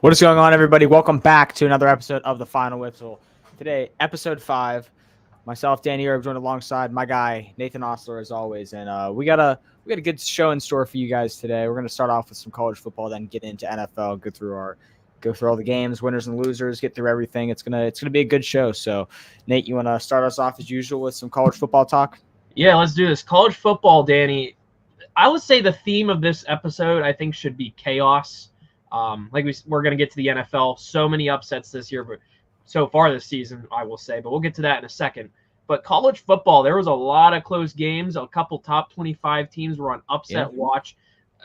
What is going on, everybody? Welcome back to another episode of The Final Whistle. Today, episode 5. Myself, Danny Erb, joined alongside my guy, Nathan Ostler, as always. And we got a good show in store for you guys today. We're going to start off with some college football, then get into NFL, go through all the games, winners and losers, get through everything. It's gonna be a good show. So, Nate, you want to start us off as usual with some college football talk? Yeah, let's do this. College football, Danny. I would say the theme of this episode, I think, should be chaos. We're going to get to the NFL. So many upsets this year, but so far this season, I will say. But we'll get to that in a second. But college football, there was a lot of close games. A couple top 25 teams were on upset watch.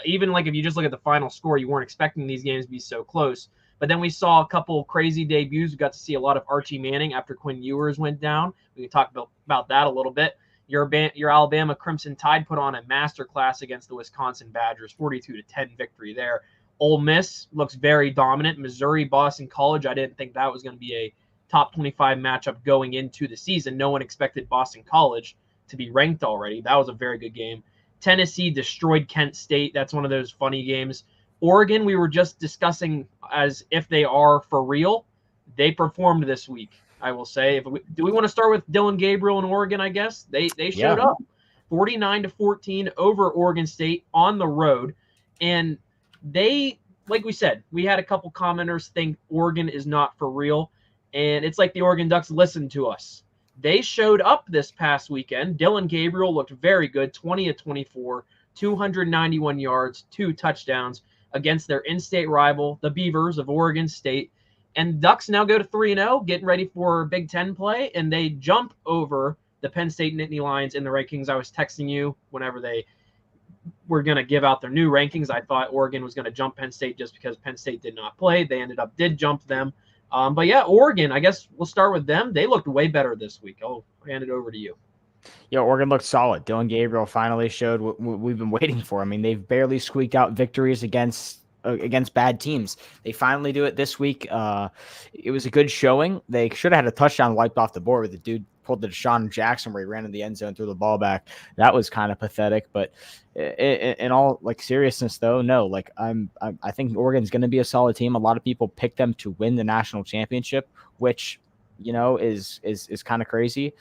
Even if you just look at the final score, you weren't expecting these games to be so close. But then we saw a couple crazy debuts. We got to see a lot of Archie Manning after Quinn Ewers went down. We can talk about that a little bit. Your Alabama Crimson Tide put on a masterclass against the Wisconsin Badgers, 42-10 victory there. Ole Miss looks very dominant. Missouri, Boston College, I didn't think that was going to be a top 25 matchup going into the season. No one expected Boston College to be ranked already. That was a very good game. Tennessee destroyed Kent State. That's one of those funny games. Oregon, we were just discussing as if they are for real. They performed this week, I will say. Do we want to start with Dylan Gabriel in Oregon, I guess? They showed up 49-14 over Oregon State on the road. And they, like we said, we had a couple commenters think Oregon is not for real. And it's like the Oregon Ducks listened to us. They showed up this past weekend. Dylan Gabriel looked very good, 20-24, 291 yards, 2 touchdowns against their in-state rival, the Beavers of Oregon State. And Ducks now go to 3-0, getting ready for Big Ten play, and they jump over the Penn State Nittany Lions in the rankings. I was texting you whenever they were going to give out their new rankings. I thought Oregon was going to jump Penn State just because Penn State did not play. They did jump them. But yeah, Oregon, I guess we'll start with them. They looked way better this week. I'll hand it over to you. Yeah, Oregon looked solid. Dylan Gabriel finally showed what we've been waiting for. I mean, they've barely squeaked out victories against bad teams. They finally do it this week. It was a good showing. They should have had a touchdown wiped off the board where the dude pulled the Deshaun Jackson where he ran in the end zone and threw the ball back. That was kind of pathetic. But in all seriousness, though, no. I think Oregon's going to be a solid team. A lot of people pick them to win the national championship, which is kind of crazy.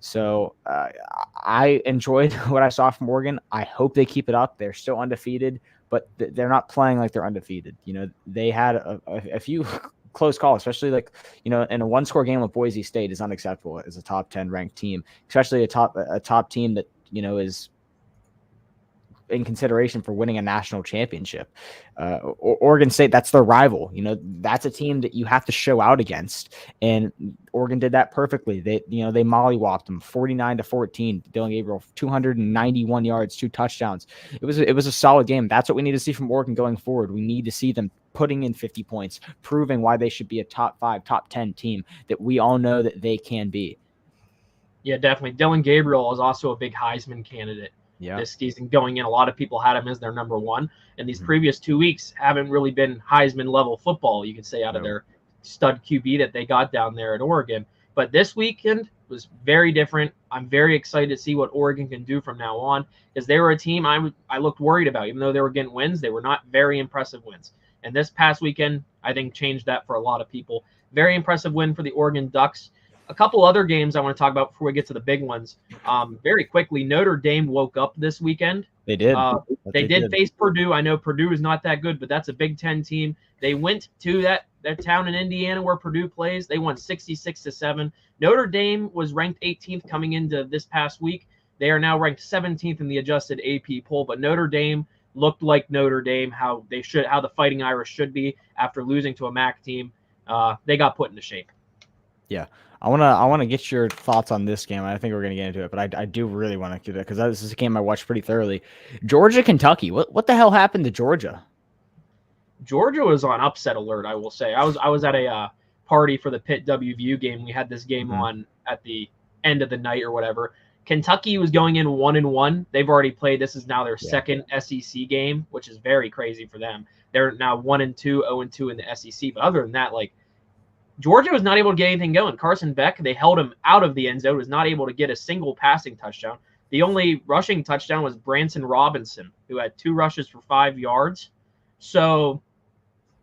So I enjoyed what I saw from Oregon. I hope they keep it up. They're still undefeated, but they're not playing like they're undefeated. They had a few close calls, especially in a one-score game with Boise State is unacceptable as a top 10 ranked team, especially a top team that is in consideration for winning a national championship. Oregon State, that's their rival. That's a team that you have to show out against, and Oregon did that perfectly. They mollywopped them 49-14. Dylan Gabriel 291 yards, 2 touchdowns. It was a solid game. That's what we need to see from Oregon going forward. We need to see them putting in 50 points, proving why they should be a top 5, top 10 team that we all know that they can be. Yeah, definitely. Dylan Gabriel is also a big Heisman candidate. This season going in. A lot of people had him as their number 1. And these previous 2 weeks haven't really been Heisman level football, you could say, out of their stud QB that they got down there at Oregon. But this weekend was very different. I'm very excited to see what Oregon can do from now on, because they were a team I looked worried about. Even though they were getting wins, they were not very impressive wins. And this past weekend, I think, changed that for a lot of people. Very impressive win for the Oregon Ducks. A couple other games I want to talk about before we get to the big ones. Very quickly, Notre Dame woke up this weekend. They did. They did face Purdue. I know Purdue is not that good, but that's a Big Ten team. They went to that town in Indiana where Purdue plays. They won 66-7. Notre Dame was ranked 18th coming into this past week. They are now ranked 17th in the adjusted AP poll, but Notre Dame looked like Notre Dame, how the Fighting Irish should be after losing to a MAC team. They got put into shape. Yeah. I want to get your thoughts on this game. I think we're going to get into it, but I do really want to do that because this is a game I watched pretty thoroughly. Georgia, Kentucky. What the hell happened to Georgia? Georgia was on upset alert, I will say. I was at a party for the Pitt WVU game. We had this game on at the end of the night or whatever. Kentucky was going in 1-1. They've already played. This is now their second SEC game, which is very crazy for them. They're now 1-2, 0-2 in the SEC. But other than that, Georgia was not able to get anything going. Carson Beck, they held him out of the end zone, was not able to get a single passing touchdown. The only rushing touchdown was Branson Robinson, who had 2 rushes for 5 yards. So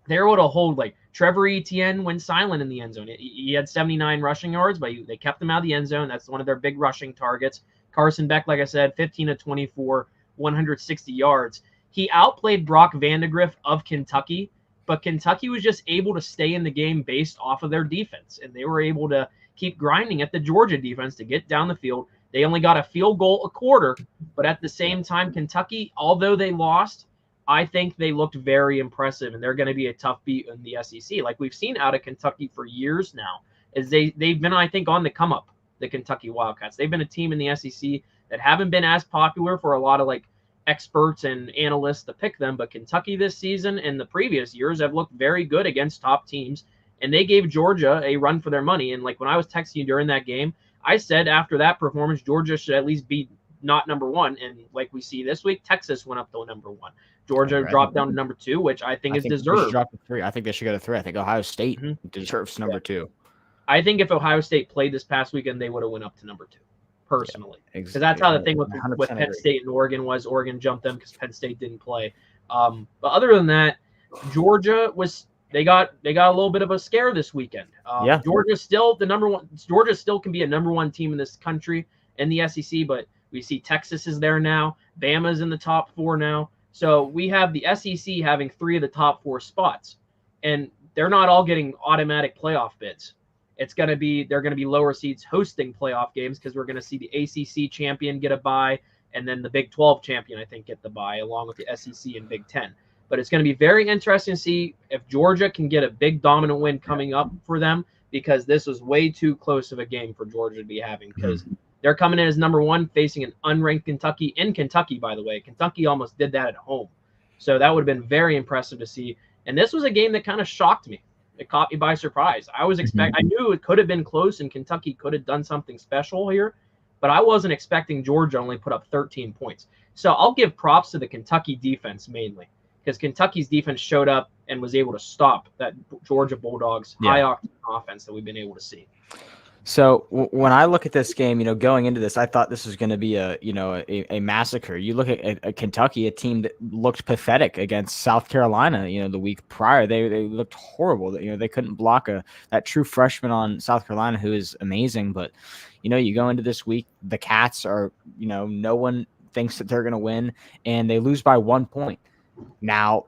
they were able to hold, like, Trevor Etienne went silent in the end zone. He had 79 rushing yards, but they kept him out of the end zone. That's one of their big rushing targets. Carson Beck, like I said, 15 of 24, 160 yards. He outplayed Brock Vandegrift of Kentucky, but Kentucky was just able to stay in the game based off of their defense, and they were able to keep grinding at the Georgia defense to get down the field. They only got a field goal a quarter, but at the same time, Kentucky, although they lost, I think they looked very impressive, and they're going to be a tough beat in the SEC. Like we've seen out of Kentucky for years now, is they've been, I think, on the come up, the Kentucky Wildcats. They've been a team in the SEC that haven't been as popular for a lot of, like, experts and analysts to pick them, but Kentucky this season and the previous years have looked very good against top teams, and they gave Georgia a run for their money. And like when I was texting you during that game, I said after that performance, Georgia should at least be not number one. And like we see this week, Texas went up to number one. Georgia dropped down to number two, which I think is deserved. Drop to 3. I think they should go to 3. I think Ohio State deserves number 2. I think if Ohio State played this past weekend, they would have went up to number 2, personally. Because that's how the thing with Penn State and Oregon was. Oregon jumped them because Penn State didn't play. But other than that, Georgia was they got a little bit of a scare this weekend. Georgia's still the number one. Georgia still can be a number one team in this country in the SEC, but we see Texas is there now. Bama's in the top 4 now. So we have the SEC having 3 of the top 4 spots, and they're not all getting automatic playoff bids. They're going to be lower seeds hosting playoff games because we're going to see the ACC champion get a bye, and then the Big 12 champion, I think, get the bye along with the SEC and Big 10. But it's going to be very interesting to see if Georgia can get a big dominant win coming up for them, because this was way too close of a game for Georgia to be having, because they're coming in as number 1 facing an unranked Kentucky in Kentucky, by the way. Kentucky almost did that at home. So that would have been very impressive to see. And this was a game that kind of shocked me. It caught me by surprise. I knew it could have been close and Kentucky could have done something special here, but I wasn't expecting Georgia only put up 13 points. So I'll give props to the Kentucky defense mainly, because Kentucky's defense showed up and was able to stop that Georgia Bulldogs high-octane offense that we've been able to see. So when I look at this game, going into this, I thought this was going to be a massacre. You look at Kentucky, a team that looked pathetic against South Carolina, the week prior. They looked horrible. They couldn't block that true freshman on South Carolina who is amazing. But, you go into this week, the Cats are, no one thinks that they're going to win, and they lose by 1 point. Now,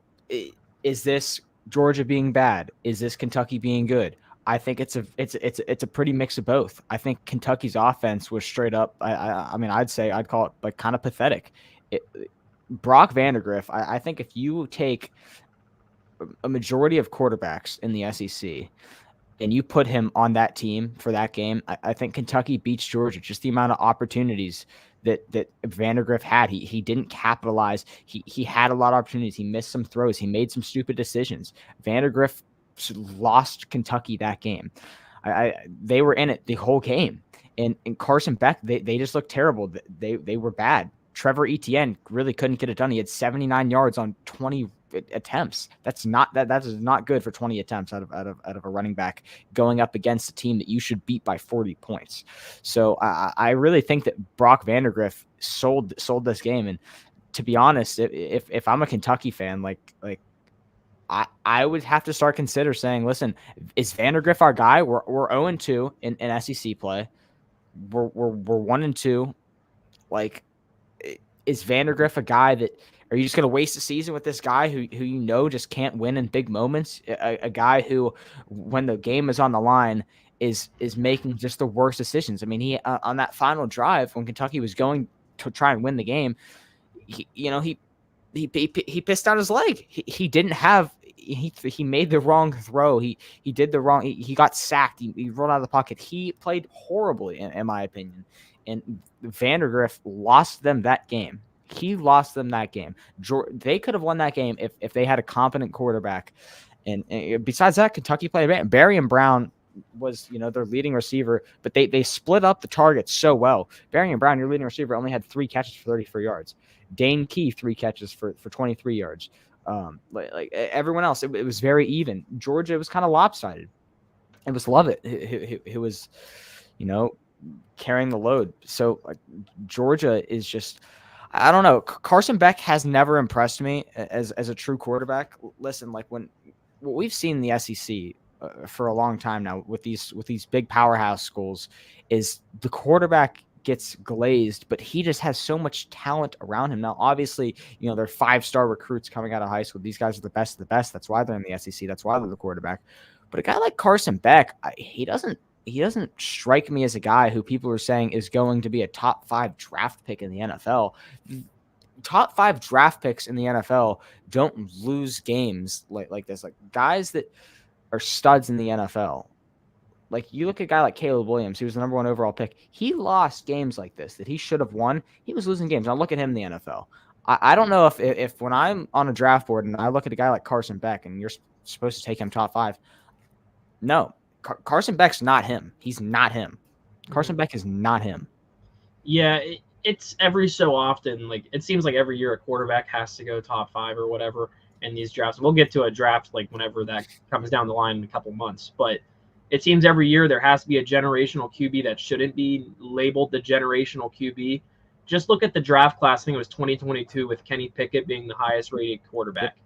is this Georgia being bad? Is this Kentucky being good? I think it's a pretty mix of both. I think Kentucky's offense was straight up. I'd call it like kind of pathetic. Brock Vandegrift. I think if you take a majority of quarterbacks in the SEC and you put him on that team for that game, I think Kentucky beats Georgia. Just the amount of opportunities that Vandegrift had. He didn't capitalize. He had a lot of opportunities. He missed some throws. He made some stupid decisions. Vandegrift lost Kentucky that game. They were in it the whole game, and Carson Beck, they just looked terrible. They were bad. Trevor Etienne really couldn't get it done. He had 79 yards on 20 attempts. That is not good for 20 attempts out of a running back going up against a team that you should beat by 40 points. So I really think that Brock Vandegrift sold this game. And to be honest, if I'm a Kentucky fan, I would have to start consider saying, listen, is Vandegrift our guy? We're 0-2 in SEC play. We're 1-2. Like, is Vandegrift a guy that are you just going to waste a season with this guy who just can't win in big moments? A guy who, when the game is on the line, is making just the worst decisions. I mean, he on that final drive when Kentucky was going to try and win the game, he pissed out his leg. He didn't have. He made the wrong throw. He did the wrong. He got sacked. He rolled out of the pocket. He played horribly, in my opinion. And Vandegrift lost them that game. He lost them that game. They could have won that game if they had a competent quarterback. And besides that, Kentucky played bad. Barry and Brown was their leading receiver, but they split up the targets so well. Barry and Brown, your leading receiver, only had 3 catches for 34 yards. Dane Key 3 catches for 23 yards. Like everyone else, it was very even. Georgia was kind of lopsided. It was Lovett who was, carrying the load. So Georgia is just, I don't know. Carson Beck has never impressed me as a true quarterback. Listen, when what we've seen in the SEC for a long time now with these big powerhouse schools is the quarterback gets glazed, but he just has so much talent around him. Now, obviously, they're 5-star recruits coming out of high school. These guys are the best of the best. That's why they're in the SEC. That's why they're the quarterback. But a guy like Carson Beck, he doesn't strike me as a guy who people are saying is going to be a top 5 draft pick in the NFL. Top 5 draft picks in the NFL don't lose games like this. Like guys that are studs in the NFL. Like you look at a guy like Caleb Williams, who was the number 1 overall pick. He lost games like this that he should have won. He was losing games. Now look at him in the NFL. I don't know if when I'm on a draft board and I look at a guy like Carson Beck and you're supposed to take him top 5, no, Carson Beck's not him. He's not him. Carson Beck is not him. Yeah, it's every so often. Like it seems like every year a quarterback has to go top 5 or whatever in these drafts. We'll get to a draft like whenever that comes down the line in a couple months. But it seems every year there has to be a generational QB that shouldn't be labeled the generational QB. Just look at the draft class. I think it was 2022 with Kenny Pickett being the highest rated quarterback.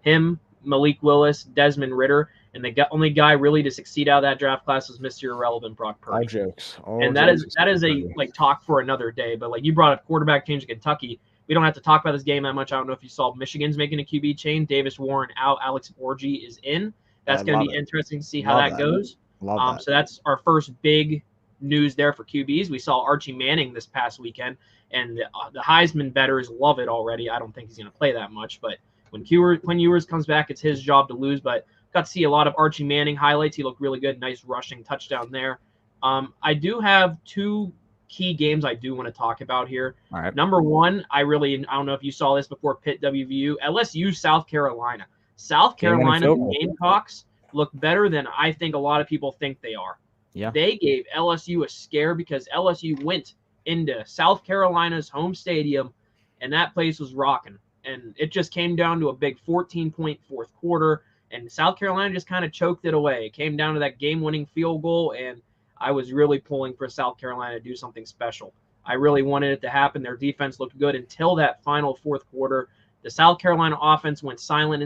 Him, Malik Willis, Desmond Ritter, and the only guy really to succeed out of that draft class was Mr. Irrelevant Brock Purdy. All jokes. And that is a like talk for another day. But like you brought up quarterback change in Kentucky. We don't have to talk about this game that much. I don't know if you saw Michigan's making a QB change. Davis Warren out. Alex Borgi is in. That's going to be interesting to see how that goes. So that's our first big news there for QBs. We saw Archie Manning this past weekend, and the Heisman bettors love it already. I don't think he's going to play that much, but when Ewers comes back, it's his job to lose. But got to see a lot of Archie Manning highlights. He looked really good. Nice rushing touchdown there. I do have 2 key games I do want to talk about here. All right. Number 1, I don't know if you saw this before Pitt WVU. LSU, South Carolina. South Carolina Gamecocks look better than I think a lot of people think they are. Yeah. They gave LSU a scare because LSU went into South Carolina's home stadium, and that place was rocking. And it just came down to a big 14-point fourth quarter, and South Carolina just kind of choked it away. It came down to that game-winning field goal, and I was really pulling for South Carolina to do something special. I really wanted it to happen. Their defense looked good until that final fourth quarter. The South Carolina offense went silent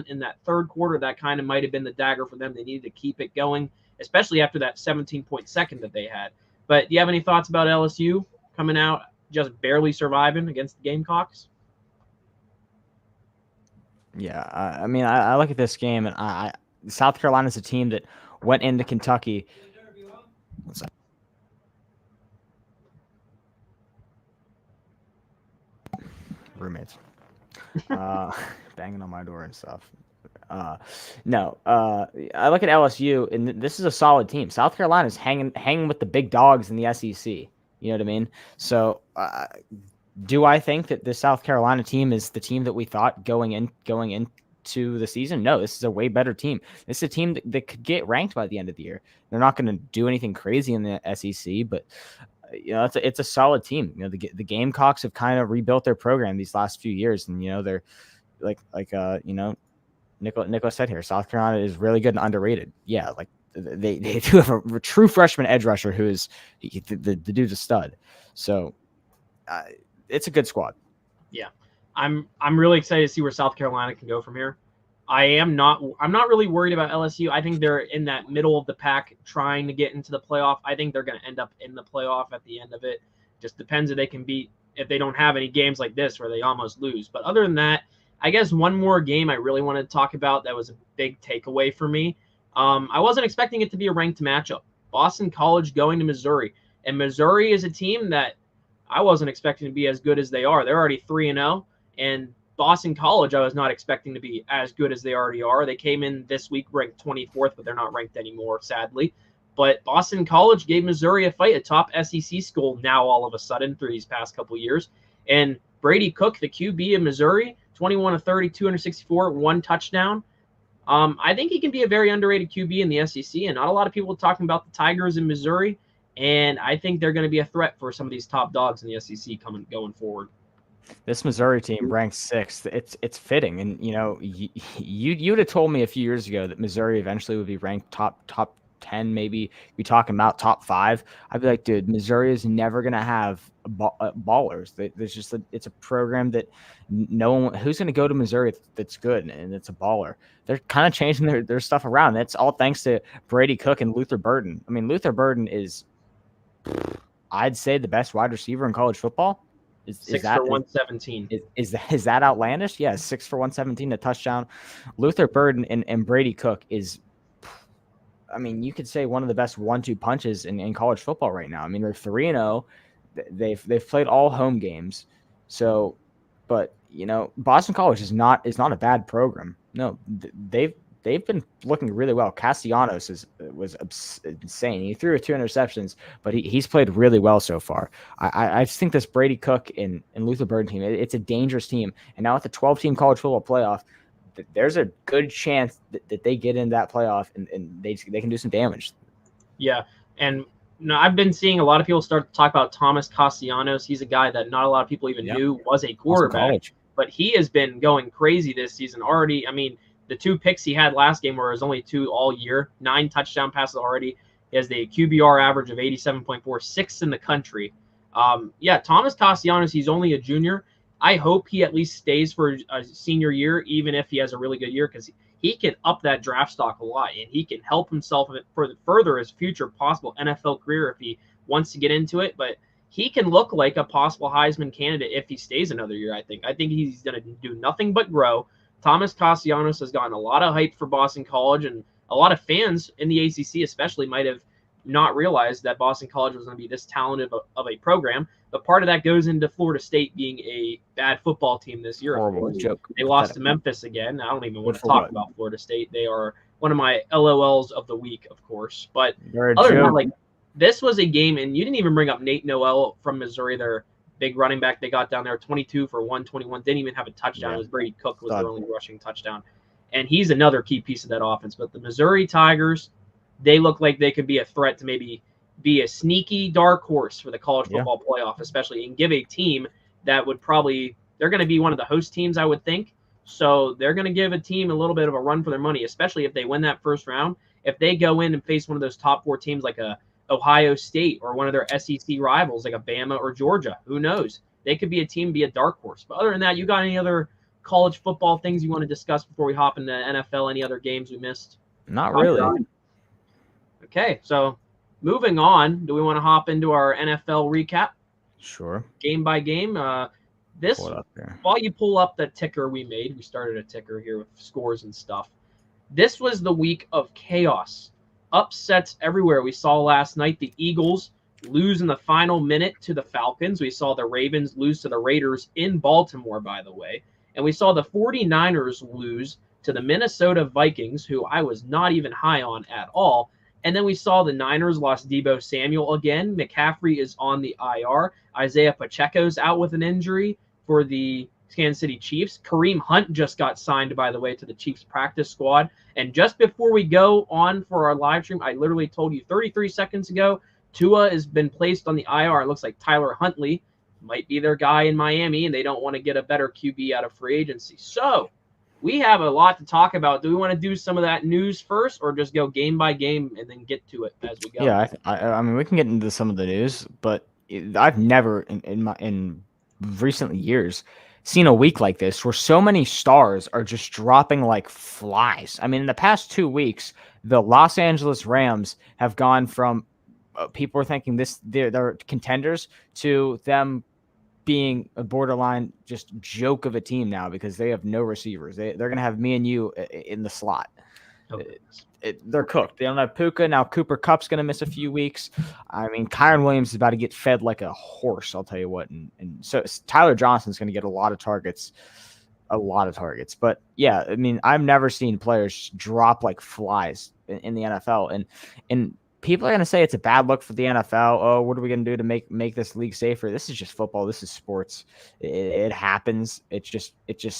in that third quarter. That kind of might have been the dagger for them. They needed to keep it going, especially after that 17-point second that they had. But do you have any thoughts about LSU coming out just barely surviving against the Gamecocks? Yeah, I mean, I look at this game, and South Carolina's a team that went into Kentucky. Roommates. Banging on my door and stuff. I look at LSU, and this is a solid team. South Carolina's hanging with the big dogs in the SEC. You know what I mean? So, do I think that this South Carolina team is the team that we thought going into the season? No, this is a way better team. This is a team that could get ranked by the end of the year. They're not going to do anything crazy in the SEC, but it's a solid team. The Gamecocks have kind of rebuilt their program these last few years, and they're Nicholas said here, South Carolina is really good and underrated. Yeah, like they do have a true freshman edge rusher who is the dude's a stud. So it's a good squad. Yeah, I'm really excited to see where South Carolina can go from here. I'm not really worried about LSU. I think they're in that middle of the pack trying to get into the playoff. I think they're going to end up in the playoff at the end of it. Just depends if they can beat, if they don't have any games like this where they almost lose. But other than that, I guess one more game I really wanted to talk about that was a big takeaway for me. I wasn't expecting it to be a ranked matchup. Boston College going to Missouri. And Missouri is a team that I wasn't expecting to be as good as they are. They're already 3-0. And Boston College, I was not expecting to be as good as they already are. They came in this week ranked 24th, but they're not ranked anymore, sadly. But Boston College gave Missouri a fight, a top SEC school now all of a sudden through these past couple years. And Brady Cook, the QB of Missouri, 21 of 30, 264, 1 touchdown. I think he can be a very underrated QB in the SEC, and not a lot of people talking about the Tigers in Missouri. And I think they're going to be a threat for some of these top dogs in the SEC going forward. This Missouri team ranked 6th. It's fitting, and you would have told me a few years ago that Missouri eventually would be ranked top 10, maybe be talking about top 5. I'd be like, dude, Missouri is never going to have ballers. There's just it's a program that no one who's going to go to Missouri that's good and it's a baller. They're kind of changing their stuff around. That's all thanks to Brady Cook and Luther Burden. I mean, Luther Burden is, I'd say, the best wide receiver in college football. Is 6 for 117. Is that outlandish? Yeah, 6 for 117, a touchdown. Luther Burden and Brady Cook is, I mean, you could say one of the best 1-2 punches in college football right now. I mean, they're 3-0. They've played all home games. So, but Boston College is not a bad program. No, they've been looking really well. Castellanos was insane. He threw 2 interceptions, but he's played really well so far. I think this Brady Cook and Luther Burden team, it's a dangerous team. And now with the 12-team college football playoff, there's a good chance that they get in that playoff and they can do some damage. Yeah, and I've been seeing a lot of people start to talk about Thomas Castellanos. He's a guy that not a lot of people even knew was a quarterback, but he has been going crazy this season already. I mean, the 2 picks he had last game were his only 2 all year, 9 touchdown passes already. He has the QBR average of 87.4, 6th in the country. Thomas Castellanos, he's only a junior. I hope he at least stays for a senior year, even if he has a really good year, because he can up that draft stock a lot, and he can help himself further his future possible NFL career if he wants to get into it. But he can look like a possible Heisman candidate if he stays another year, I think. I think he's going to do nothing but grow. Thomas Castellanos has gotten a lot of hype for Boston College, and a lot of fans in the ACC especially might have not realized that Boston College was going to be this talented of a program. But part of that goes into Florida State being a bad football team this year. Horrible joke. They lost to Memphis again. I don't even want to talk about Florida State. They are one of my LOLs of the week, of course. But other than that, this was a game, and you didn't even bring up Nate Noel from Missouri, their big running back they got down there, 22 for 121. Didn't even have a touchdown. Yeah. It was Brady Cook was their only rushing touchdown. And he's another key piece of that offense. But the Missouri Tigers, they look like they could be a threat to maybe be a sneaky dark horse for the college football playoff, especially, and give a team that would they're going to be one of the host teams, I would think. So they're going to give a team a little bit of a run for their money, especially if they win that first round. If they go in and face one of those top 4 teams like a Ohio State or one of their SEC rivals like a Bama or Georgia, who knows? They could be a team, be a dark horse. But other than that, you got any other college football things you want to discuss before we hop into NFL? Any other games we missed? Not really. Okay, so moving on, do we want to hop into our NFL recap? Sure. Game by game. While you pull up the ticker we made, we started a ticker here with scores and stuff. This was the week of chaos. Upsets everywhere. We saw last night the Eagles lose in the final minute to the Falcons. We saw the Ravens lose to the Raiders in Baltimore, by the way. And we saw the 49ers lose to the Minnesota Vikings, who I was not even high on at all. And then we saw the Niners lost Deebo Samuel again. McCaffrey is on the IR. Isaiah Pacheco's out with an injury for the Kansas City Chiefs. Kareem Hunt just got signed, by the way, to the Chiefs practice squad. And just before we go on for our live stream, I literally told you 33 seconds ago, Tua has been placed on the IR. It looks like Tyler Huntley might be their guy in Miami, and they don't want to get a better QB out of free agency. So we have a lot to talk about. Do we want to do some of that news first, or just go game by game and then get to it as we go? Yeah, I mean, we can get into some of the news, but I've never in recent years seen a week like this where so many stars are just dropping like flies. I mean, in the past 2 weeks, the Los Angeles Rams have gone from people were thinking they're contenders to them being a borderline just joke of a team now because they have no receivers. They're going to have me and you in the slot. They're cooked. They don't have Puka. Now Cooper Kupp's going to miss a few weeks. I mean, Kyron Williams is about to get fed like a horse, I'll tell you what. And so Tyler Johnson's going to get a lot of targets. But, yeah, I mean, I've never seen players drop like flies in the NFL. And people are going to say it's a bad look for the NFL. Oh, what are we going to do to make this league safer? This is just football. This is sports. It happens. It just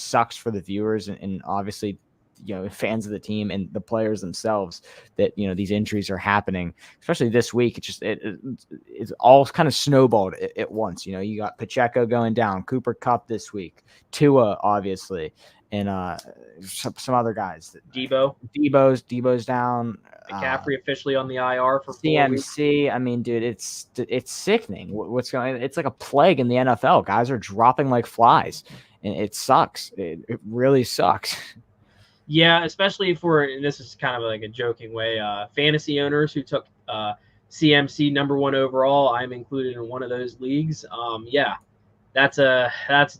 sucks for the viewers and obviously, fans of the team and the players themselves that, these injuries are happening, especially this week. It's all kind of snowballed at once. You got Pacheco going down, Cooper Kupp this week, Tua, obviously. and some other guys. Debo's down. McCaffrey officially on the IR for 4 weeks. CMC. I mean, dude, it's sickening. What's going? It's like a plague in the NFL. Guys are dropping like flies, and it sucks. It really sucks. Yeah, especially for, and this is kind of like a joking way, fantasy owners who took CMC #1 overall. I'm included in one of those leagues. Yeah, that's a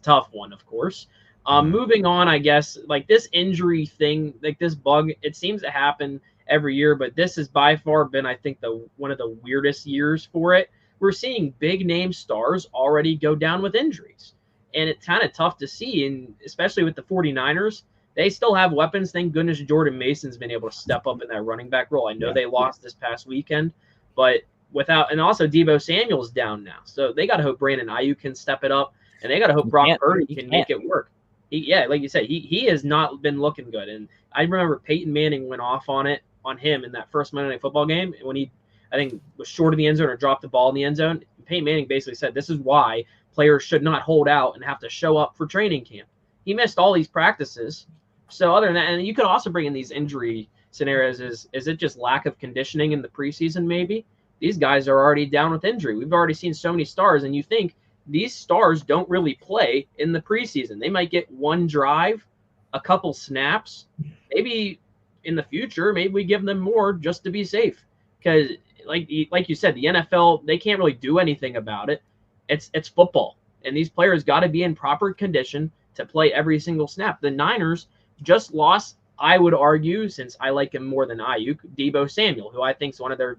tough one, of course. Moving on, I guess, like this injury thing, like this bug, it seems to happen every year, but this has by far been, I think, one of the weirdest years for it. We're seeing big name stars already go down with injuries, and it's kind of tough to see, and especially with the 49ers. They still have weapons. Thank goodness Jordan Mason's been able to step up in that running back role. I know they lost this past weekend, but without, and also Deebo Samuel's down now. So they got to hope Brandon Ayuk can step it up, and they got to hope Brock Purdy can make it work. Like you said, he has not been looking good. And I remember Peyton Manning went off on him in that first Monday Night Football game when he, I think, was short of the end zone or dropped the ball in the end zone. Peyton Manning basically said, this is why players should not hold out and have to show up for training camp. He missed all these practices. So other than that, and you could also bring in these injury scenarios. Is it just lack of conditioning in the preseason? Maybe these guys are already down with injury. We've already seen so many stars, and you think these stars don't really play in the preseason. They might get one drive, a couple snaps. Maybe in the future, maybe we give them more just to be safe. Because like you said, the NFL, they can't really do anything about it. It's football, and these players got to be in proper condition to play every single snap. The Niners just lost, I would argue, since I like him more than Ayuk, Deebo Samuel, who I think is their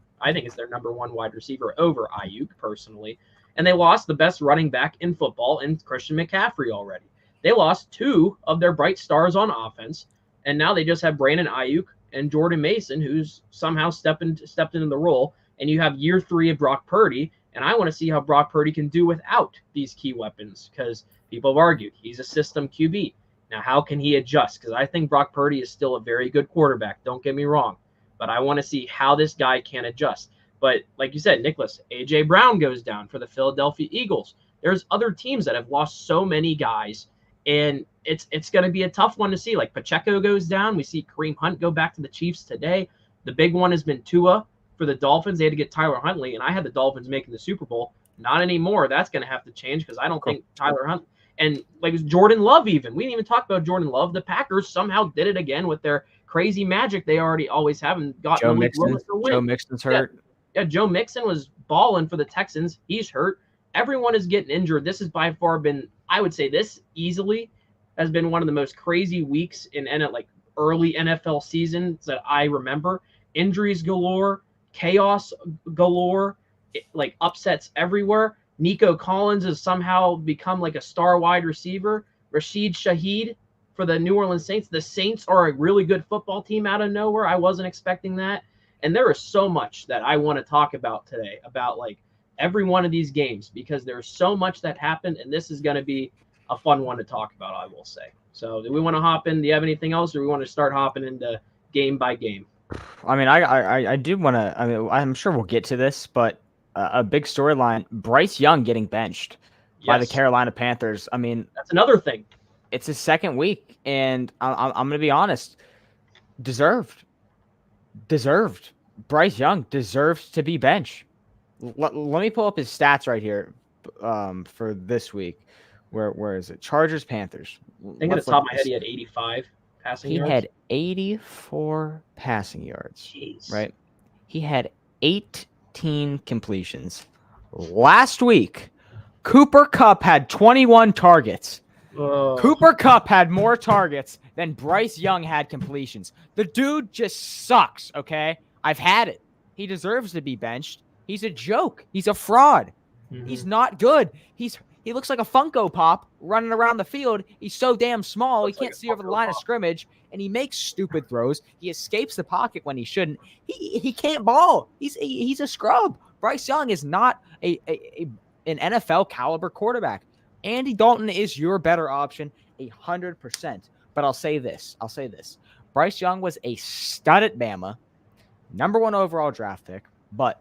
#1 wide receiver over Ayuk personally. And they lost the best running back in football in Christian McCaffrey already. They lost 2 of their bright stars on offense, and now they just have Brandon Ayuk and Jordan Mason, who's somehow stepped into the role. And you have year 3 of Brock Purdy, and I want to see how Brock Purdy can do without these key weapons, because people have argued he's a system QB. Now, how can he adjust? Because I think Brock Purdy is still a very good quarterback. Don't get me wrong. But I want to see how this guy can adjust. But like you said, Nicholas, A.J. Brown goes down for the Philadelphia Eagles. There's other teams that have lost so many guys, and it's going to be a tough one to see. Like Pacheco goes down. We see Kareem Hunt go back to the Chiefs today. The big one has been Tua for the Dolphins. They had to get Tyler Huntley, and I had the Dolphins making the Super Bowl. Not anymore. That's going to have to change because I don't think Tyler Hunt – and like Jordan Love even. We didn't even talk about Jordan Love. The Packers somehow did it again with their crazy magic they already always have and got Joe Mixon. Joe Mixon's hurt. Yeah, Joe Mixon was balling for the Texans. He's hurt. Everyone is getting injured. This has by far been, I would say this easily has been one of the most crazy weeks in like early NFL seasons that I remember. Injuries galore, chaos galore, like upsets everywhere. Nico Collins has somehow become like a star wide receiver. Rashid Shaheed for the New Orleans Saints. The Saints are a really good football team out of nowhere. I wasn't expecting that. And there is so much that I want to talk about today about like every one of these games because there's so much that happened, and this is going to be a fun one to talk about, I will say. So do we want to hop in? Do you have anything else, or we want to start hopping into game by game? I mean, I do want to. I mean, I'm sure we'll get to this, but a big storyline: Bryce Young getting benched by the Carolina Panthers. I mean, that's another thing. It's his second week, and I'm going to be honest: deserved. Bryce Young deserves to be benched. Let me pull up his stats right here for this week. Where is it? Chargers, Panthers. I think at the top of my head, he had 85 passing yards. He had 84 passing yards. Jeez. Right? He had 18 completions. Last week, Cooper Kupp had 21 targets. Cooper Kupp had more targets than Bryce Young had completions. The dude just sucks, okay? I've had it. He deserves to be benched. He's a joke. He's a fraud. Mm-hmm. He's not good. He looks like a Funko Pop running around the field. He's so damn small. He can't see over the line of scrimmage, and he makes stupid throws. He escapes the pocket when he shouldn't. He can't ball. He's a scrub. Bryce Young is not an NFL caliber quarterback. Andy Dalton is your better option, 100%. But I'll say this. Bryce Young was a stud at Bama, #1 overall draft pick, but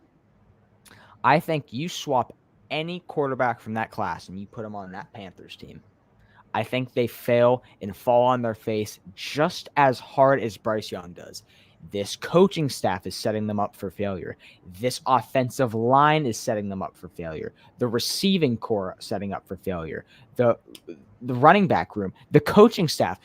I think you swap any quarterback from that class and you put him on that Panthers team, I think they fail and fall on their face just as hard as Bryce Young does. This coaching staff is setting them up for failure. This offensive line is setting them up for failure. The receiving core setting up for failure. The running back room, the coaching staff.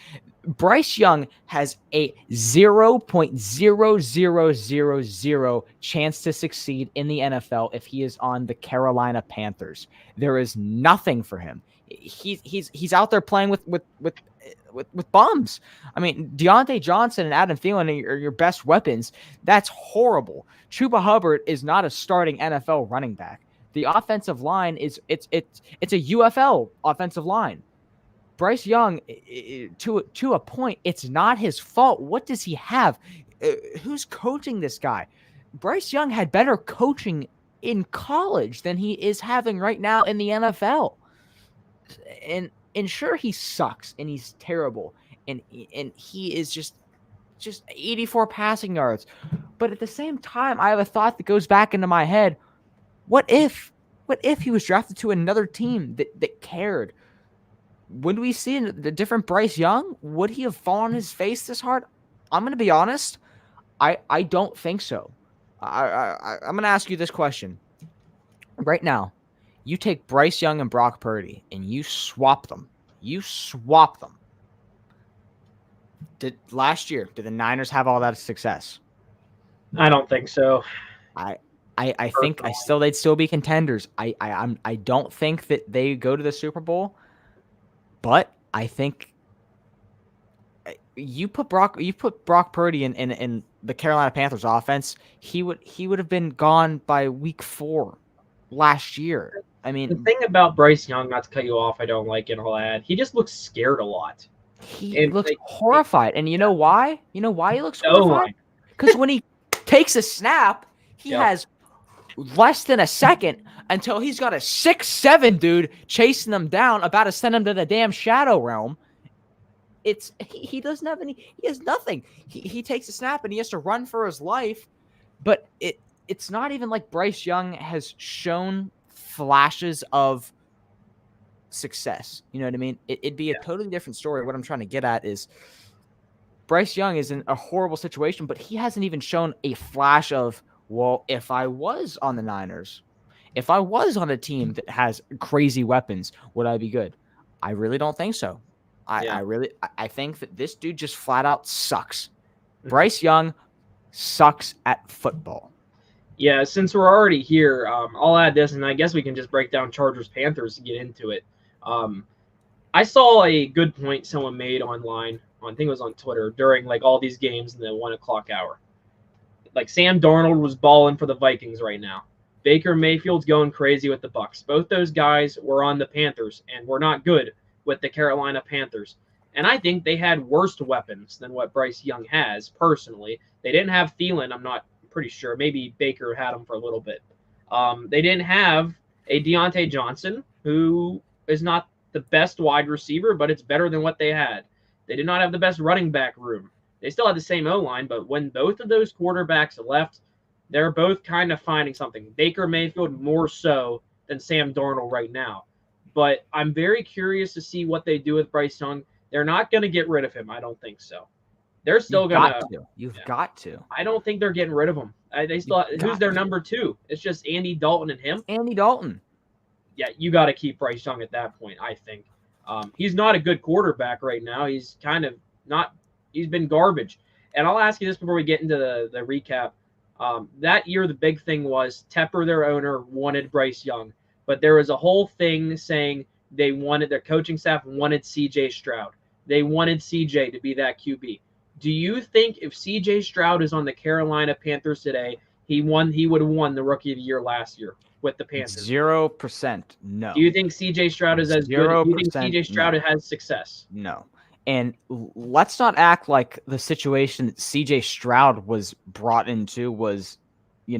Bryce Young has a 0.0000 chance to succeed in the NFL if he is on the Carolina Panthers. There is nothing for him. He's out there playing with bums. I mean, Deontay Johnson and Adam Thielen are your best weapons. That's horrible. Chuba Hubbard is not a starting NFL running back. The offensive line it's a UFL offensive line. Bryce Young, to a point, it's not his fault. What does he have? Who's coaching this guy? Bryce Young had better coaching in college than he is having right now in the NFL. And sure, he sucks and he's terrible, and he is just 84 passing yards. But at the same time, I have a thought that goes back into my head. What if he was drafted to another team that cared? Would we see the different Bryce Young? Would he have fallen on his face this hard? I'm going to be honest. I don't think so. I'm going to ask you this question. Right now, you take Bryce Young and Brock Purdy and you swap them. Last year, did the Niners have all that success? I don't think so. I think they'd still be contenders. I don't think that they go to the Super Bowl. But I think you put Brock Purdy in the Carolina Panthers offense, he would have been gone by week 4 last year. I mean, the thing about Bryce Young, not to cut you off, I don't like it all that. He just looks scared a lot. He looks horrified. And you know why? You know why he looks horrified? Because when he takes a snap, he has less than a second until he's got a 6'7" dude chasing them down, about to send him to the damn shadow realm. He doesn't have he has nothing. He takes a snap and he has to run for his life. But it's not even like Bryce Young has shown flashes of success. You know what I mean? It'd be a totally different story. What I'm trying to get at is Bryce Young is in a horrible situation, but he hasn't even shown a flash of, well, if I was on the Niners, if I was on a team that has crazy weapons, would I be good? I really don't think so. I think that this dude just flat out sucks. Bryce Young sucks at football. Yeah, since we're already here, I'll add this, and I guess we can just break down Chargers-Panthers to get into it. I saw a good point someone made online, I think it was on Twitter, during like all these games in the 1 o'clock hour. Like Sam Darnold was balling for the Vikings right now. Baker Mayfield's going crazy with the Bucs. Both those guys were on the Panthers and were not good with the Carolina Panthers. And I think they had worse weapons than what Bryce Young has, personally. They didn't have Thielen, I'm not pretty sure. Maybe Baker had him for a little bit. They didn't have a Deontay Johnson, who is not the best wide receiver, but it's better than what they had. They did not have the best running back room. They still had the same O-line, but when both of those quarterbacks left, they're both kind of finding something. Baker Mayfield more so than Sam Darnold right now. But I'm very curious to see what they do with Bryce Young. They're not going to get rid of him. I don't think so. They're still going to. You've got to. I don't think they're getting rid of him. They still. Who's their number 2? It's just Andy Dalton and him. Andy Dalton. Yeah, you got to keep Bryce Young at that point, I think. He's not a good quarterback right now. He's kind of not. He's been garbage. And I'll ask you this before we get into the recap. That year, the big thing was Tepper, their owner, wanted Bryce Young. But there was a whole thing saying their coaching staff wanted C.J. Stroud. They wanted C.J. to be that QB. Do you think if C.J. Stroud is on the Carolina Panthers today, he would have won the Rookie of the Year last year with the Panthers? 0%. No. Do you think C.J. Stroud is as good? Do you think C.J. Stroud has success? No. And let's not act like the situation that C.J. Stroud was brought into was,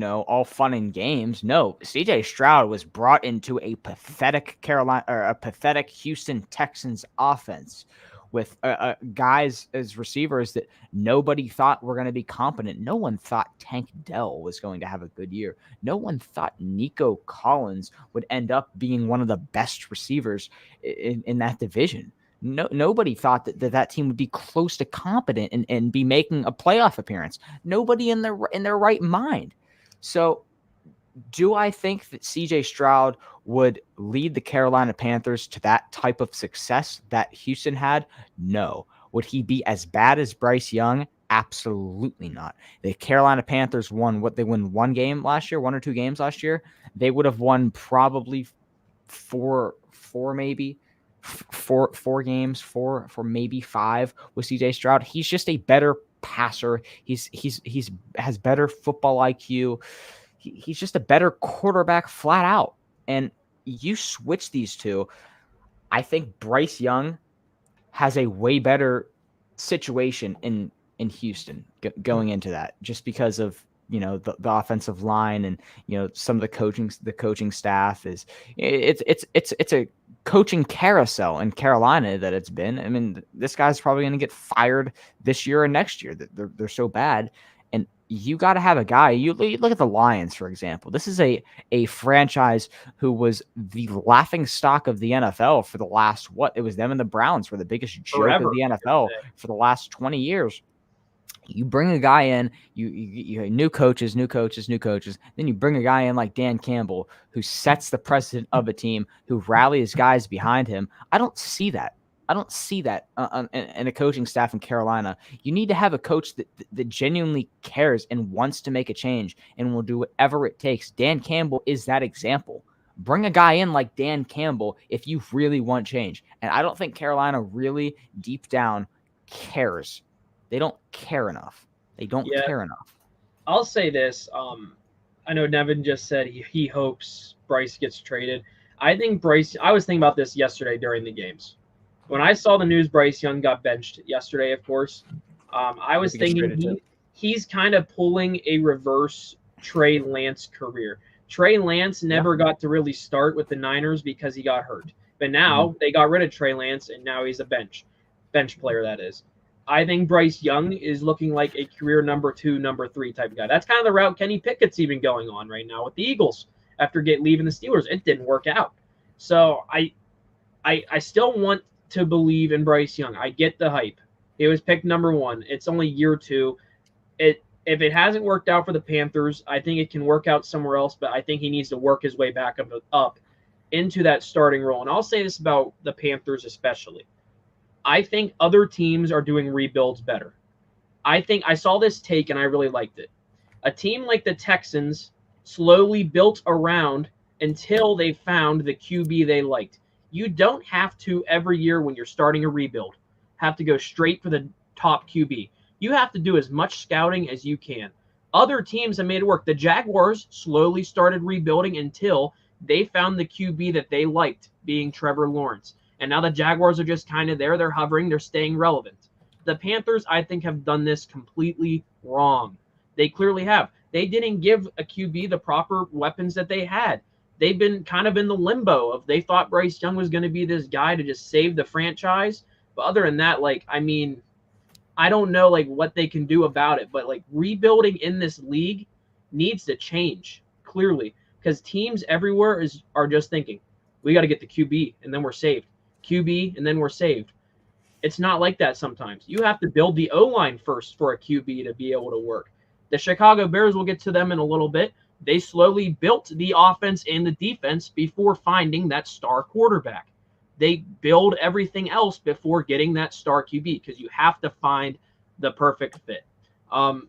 all fun and games. No, C.J. Stroud was brought into a pathetic Houston Texans offense with guys as receivers that nobody thought were going to be competent. No one thought Tank Dell was going to have a good year. No one thought Nico Collins would end up being one of the best receivers in that division. Nobody thought that team would be close to competent and be making a playoff appearance. Nobody in their right mind. So do I think that CJ Stroud would lead the Carolina Panthers to that type of success that Houston had? No. Would he be as bad as Bryce Young? Absolutely not. The Carolina Panthers won one game last year, 1 or 2 games last year. They would have won probably four maybe. Four games, four maybe 5 with CJ Stroud. He's just a better passer. He's has better football IQ. He's just a better quarterback flat out. And you switch these two, I think Bryce Young has a way better situation in Houston going into that, just because of the offensive line and some of the coaching staff is it's a coaching carousel in Carolina that it's been. I mean, this guy's probably going to get fired this year or next year. They're so bad. And you got to have a guy. You look at the Lions, for example. This is a franchise who was the laughing stock of the NFL for the last it was them and the Browns were the biggest joke of the NFL for the last 20 years. You bring a guy in, you new coaches. Then you bring a guy in like Dan Campbell, who sets the precedent of a team, who rallies guys behind him. I don't see that in a coaching staff in Carolina. You need to have a coach that genuinely cares and wants to make a change and will do whatever it takes. Dan Campbell is that example. Bring a guy in like Dan Campbell if you really want change. And I don't think Carolina really deep down cares. They don't care enough. Care enough. I'll say this. I know Nevin just said he hopes Bryce gets traded. I was thinking about this yesterday during the games. When I saw the news Bryce Young got benched yesterday, of course, I was thinking he's kind of pulling a reverse Trey Lance career. Trey Lance never got to really start with the Niners because he got hurt. But now they got rid of Trey Lance, and now he's a bench player, that is. I think Bryce Young is looking like a career number 2, number 3 type of guy. That's kind of the route Kenny Pickett's even going on right now with the Eagles after leaving the Steelers. It didn't work out. So I still want to believe in Bryce Young. I get the hype. He was picked number 1. It's only year 2. If it hasn't worked out for the Panthers, I think it can work out somewhere else, but I think he needs to work his way back up into that starting role. And I'll say this about the Panthers especially. I think other teams are doing rebuilds better. I think I saw this take and I really liked it. A team like the Texans slowly built around until they found the QB they liked. You don't have to, every year when you're starting a rebuild, have to go straight for the top QB. You have to do as much scouting as you can. Other teams have made it work. The Jaguars slowly started rebuilding until they found the QB that they liked, being Trevor Lawrence. And now the Jaguars are just kind of there. They're hovering. They're staying relevant. The Panthers, I think, have done this completely wrong. They clearly have. They didn't give a QB the proper weapons that they had. They've been kind of in the limbo of they thought Bryce Young was going to be this guy to just save the franchise. But other than that, I don't know, what they can do about it. But, rebuilding in this league needs to change, clearly. Because teams everywhere are just thinking, we got to get the QB, and then we're saved. QB, and then we're saved. It's not like that sometimes. You have to build the O-line first for a QB to be able to work. The Chicago Bears, will get to them in a little bit. They slowly built the offense and the defense before finding that star quarterback. They build everything else before getting that star QB because you have to find the perfect fit.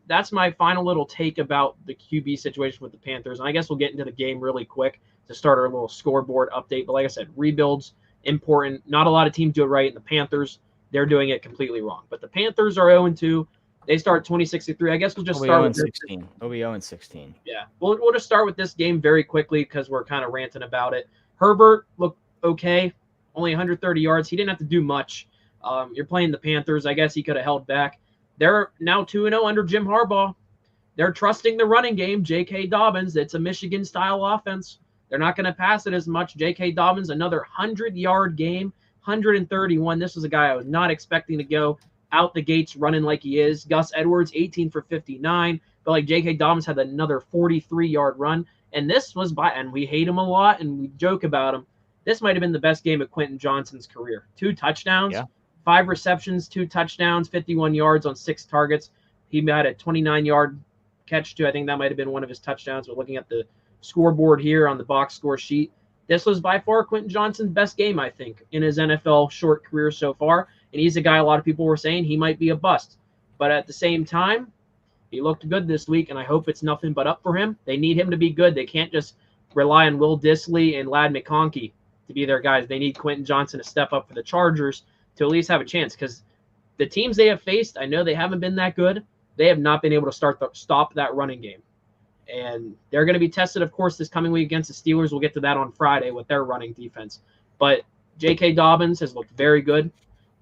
That's my final little take about the QB situation with the Panthers. And I guess we'll get into the game really quick to start our little scoreboard update. But like I said, rebuilds, important. Not a lot of teams do it right. And the Panthers, they're doing it completely wrong. But the Panthers are 0-2. They start 26-3. I guess we'll just start with 16. They'll be 0-16. Yeah. We'll just start with this game very quickly because we're kind of ranting about it. Herbert looked okay. Only 130 yards. He didn't have to do much. You're playing the Panthers. I guess he could have held back. They're now 2-0 under Jim Harbaugh. They're trusting the running game. J.K. Dobbins, it's a Michigan-style offense. They're not going to pass it as much. J.K. Dobbins, another 100-yard game, 131. This was a guy I was not expecting to go out the gates running like he is. Gus Edwards, 18 for 59. But J.K. Dobbins had another 43-yard run. And this was and we hate him a lot and we joke about him. this might have been the best game of Quentin Johnson's career. 2 touchdowns, Yeah. 5 receptions, 2 touchdowns, 51 yards on 6 targets. He had a 29-yard catch too. I think that might have been one of his touchdowns. We're looking at the scoreboard here on the box score sheet. This was by far Quentin Johnson's best game, I think, in his NFL short career so far. And he's a guy a lot of people were saying he might be a bust. But at the same time, he looked good this week, and I hope it's nothing but up for him. They need him to be good. They can't just rely on Will Dissly and Ladd McConkey to be their guys. They need Quentin Johnson to step up for the Chargers to at least have a chance, because the teams they have faced, I know they haven't been that good. They have not been able to stop that running game. And they're going to be tested, of course, this coming week against the Steelers. We'll get to that on Friday with their running defense. But J.K. Dobbins has looked very good.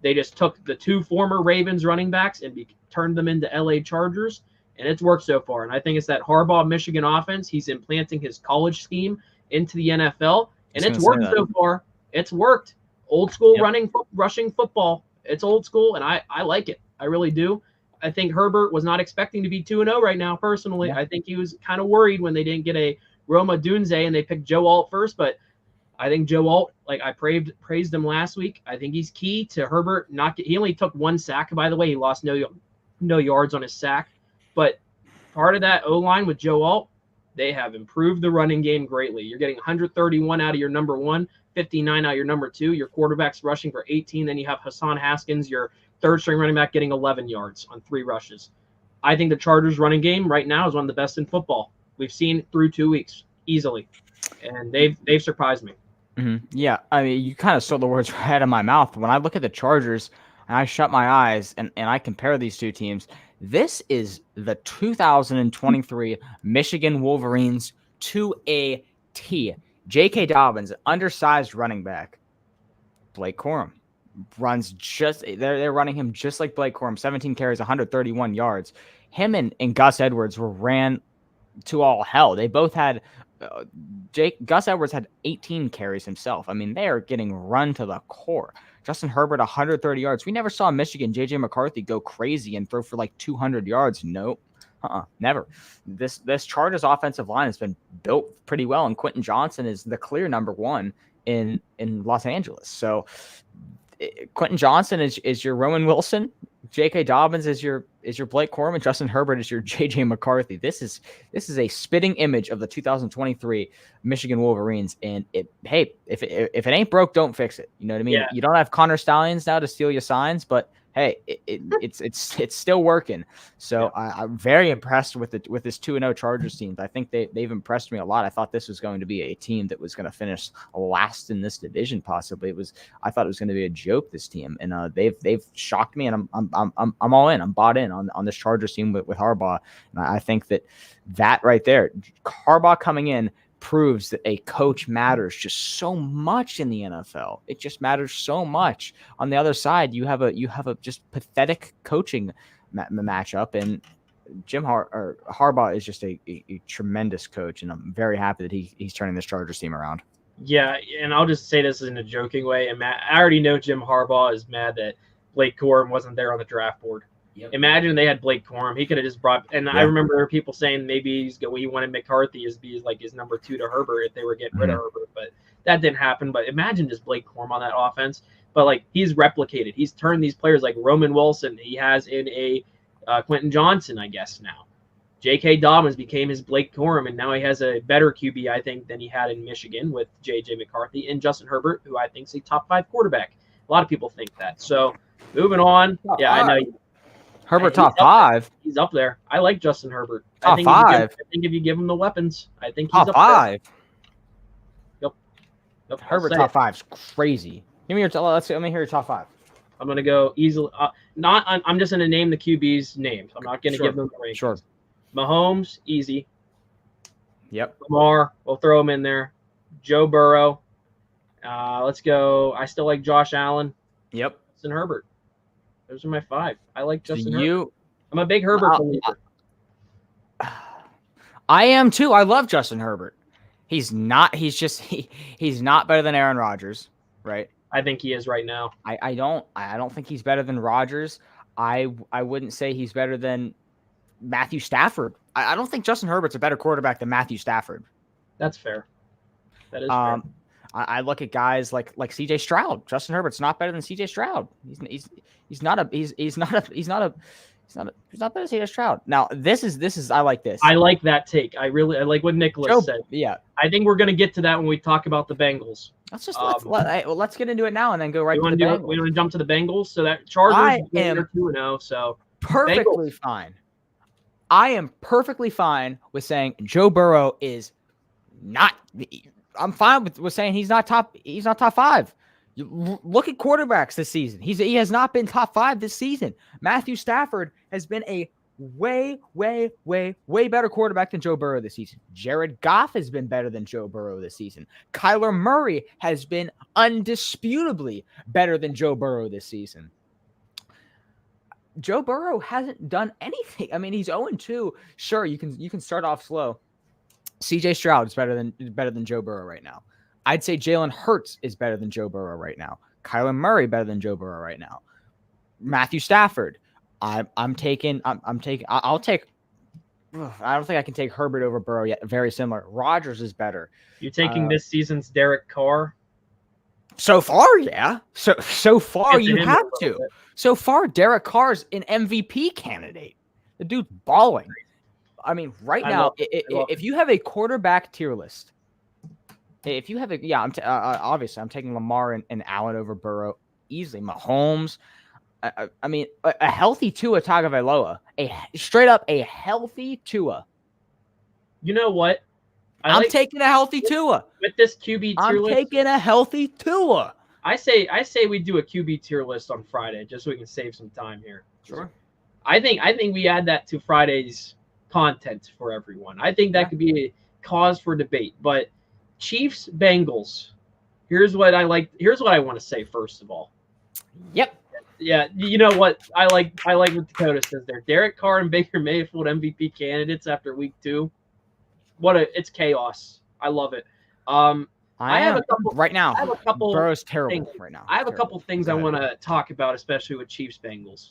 They just took the 2 former Ravens running backs and turned them into L.A. Chargers, and it's worked so far. And I think it's that Harbaugh Michigan offense. He's implanting his college scheme into the NFL, and it's worked so far. It's worked. Old school rushing football. It's old school, and I like it. I really do. I think Herbert was not expecting to be 2-0 right now, personally. Yeah. I think he was kind of worried when they didn't get a Rome Odunze and they picked Joe Alt first, but I think Joe Alt, like I praised him last week. I think he's key to Herbert. He only took 1 sack, by the way. He lost no yards on his sack. But part of that O-line with Joe Alt, they have improved the running game greatly. You're getting 131 out of your number 1, 59 out of your number 2. Your quarterback's rushing for 18. Then you have Hassan Haskins, your third-string running back, getting 11 yards on 3 rushes. I think the Chargers' running game right now is one of the best in football. We've seen through 2 weeks easily, and they've surprised me. Mm-hmm. Yeah, I mean, you kind of stole the words right out of my mouth. When I look at the Chargers and I shut my eyes and I compare these 2 teams, this is the 2023 Michigan Wolverines to a T. J.K. Dobbins, undersized running back. Blake Corum runs they're running him just like Blake Corum, 17 carries, 131 yards. Him and Gus Edwards ran to all hell. They both had Gus Edwards had 18 carries himself. I mean, they are getting run to the core. Justin Herbert, 130 yards. We never saw Michigan, J.J. McCarthy, go crazy and throw for like 200 yards. Nope. Never. This Chargers offensive line has been built pretty well, and Quentin Johnson is the clear number 1 in Los Angeles. So Quentin Johnson is your Roman Wilson. J.K. Dobbins is your Blake Corum, and Justin Herbert is your J.J. McCarthy. This is a spitting image of the 2023 Michigan Wolverines. And if it ain't broke, don't fix it. You know what I mean? Yeah. You don't have Connor Stallions now to steal your signs, but hey, it's still working. So yeah. I'm very impressed with this 2-0 Chargers team. I think they've impressed me a lot. I thought this was going to be a team that was going to finish last in this division. Possibly I thought it was going to be a joke, this team, and they've shocked me, and I'm all in. I'm bought in on this Chargers team with Harbaugh, and I think that right there, Harbaugh coming in, proves that a coach matters just so much in the NFL. It just matters so much. On the other side, you have a just pathetic coaching matchup, and Harbaugh is just a tremendous coach, and I'm very happy that he's turning this Chargers team around. Yeah, and I'll just say this in a joking way. And I already know Jim Harbaugh is mad that Blake Corum wasn't there on the draft board. Yep. Imagine they had Blake Corum. He could have just brought – and I remember people saying maybe he wanted McCarthy as be like his number 2 to Herbert if they were getting rid of Herbert. But that didn't happen. But imagine just Blake Corum on that offense. But, like, he's replicated. He's turned these players like Roman Wilson. He has in a Quentin Johnson, I guess, now. J.K. Dobbins became his Blake Corum, and now he has a better QB, I think, than he had in Michigan with J.J. McCarthy and Justin Herbert, who I think is a top 5 quarterback. A lot of people think that. So, moving on. Yeah, I know. Herbert top 5. He's up there. I like Justin Herbert. Top 5. I think if you give him the weapons, I think he's top 5. Yep. Herbert top 5 is crazy. Let me hear your top 5. I'm gonna go easily. I'm just gonna name the QB's names. I'm not gonna give them the rankings. Sure. Mahomes, easy. Yep. Lamar, we'll throw him in there. Joe Burrow. Let's go. I still like Josh Allen. Yep. Justin Herbert. Those are my 5. I like Justin Herbert. I'm a big Herbert believer. I am too. I love Justin Herbert. He's not better than Aaron Rodgers, right? I think he is right now. I don't think he's better than Rodgers. I wouldn't say he's better than Matthew Stafford. I don't think Justin Herbert's a better quarterback than Matthew Stafford. That's fair. That is fair. I look at guys like CJ Stroud. Justin Herbert's not better than CJ Stroud. He's not better than CJ Stroud. Now this is I like this. I like that take. I like what Nicholas said. Yeah. I think we're going to get to that when we talk about the Bengals. Let's get into it now and then go right to the Bengals. We want to jump to the Bengals. So that Chargers are 2-0. So perfectly fine. I am perfectly fine with saying Joe Burrow is not. I'm fine with saying he's not top 5. Look at quarterbacks this season. He has not been top 5 this season. Matthew Stafford has been a way better quarterback than Joe Burrow this season. Jared Goff has been better than Joe Burrow this season. Kyler Murray has been undisputably better than Joe Burrow this season. Joe Burrow hasn't done anything. I mean, he's 0-2. Sure, you can start off slow. CJ Stroud is better than Joe Burrow right now. I'd say Jalen Hurts is better than Joe Burrow right now. Kyler Murray better than Joe Burrow right now. Matthew Stafford. I'll take. I don't think I can take Herbert over Burrow yet. Very similar. Rodgers is better. You're taking this season's Derek Carr? So far, yeah. So far you have to. So far, Derek Carr's an MVP candidate. The dude's balling. I mean, right now, if you have a quarterback tier list, obviously I'm taking Lamar and Allen over Burrow easily. Mahomes. I mean, a healthy Tua Tagovailoa, straight up a healthy Tua. You know what? I'm taking a healthy Tua with this QB tier list. I'm taking a healthy Tua. I say we do a QB tier list on Friday just so we can save some time here. Sure. I think we add that to Friday's content for everyone. I think that could be a cause for debate. But Chiefs Bengals. Here's what I want to say first of all. Yep. Yeah, you know what? I like what Dakota says there. Derek Carr and Baker Mayfield MVP candidates after week 2. It's chaos. I love it. I have a couple right now. I have a couple. Burrow's terrible things, right now. I have a couple things I want to talk about, especially with Chiefs Bengals.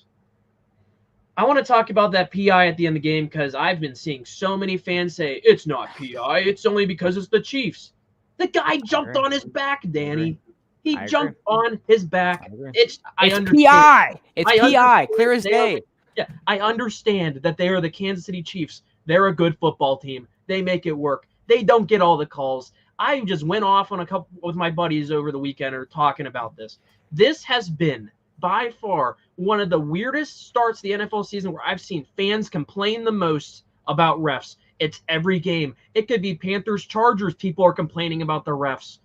I want to talk about that PI at the end of the game because I've been seeing so many fans say it's not PI. It's only because it's the Chiefs. The guy jumped on his back, Danny. He jumped on his back. It's PI. It's PI. Clear as day. Yeah, I understand that they are the Kansas City Chiefs. They're a good football team. They make it work. They don't get all the calls. I just went off on a couple with my buddies over the weekend or talking about this. This has been by far one of the weirdest starts to the NFL season where I've seen fans complain the most about refs. It's every game. It could be Panthers, Chargers. People are complaining about the refs.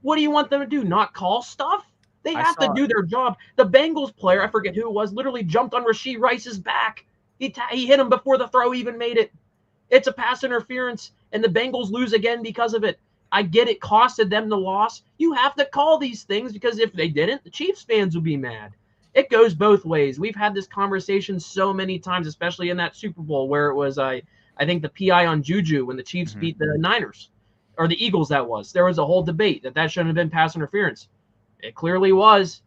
What do you want them to do? Not call stuff? They have to do their job. The Bengals player, I forget who it was, literally jumped on Rashee Rice's back. He hit him before the throw even made it. It's a pass interference, and the Bengals lose again because of it. I get it costed them the loss. You have to call these things because if they didn't, the Chiefs fans would be mad. It goes both ways. We've had this conversation so many times, especially in that Super Bowl where it was, I think, the PI on Juju when the Chiefs beat the Niners. Or the Eagles, that was. There was a whole debate that shouldn't have been pass interference. It clearly was.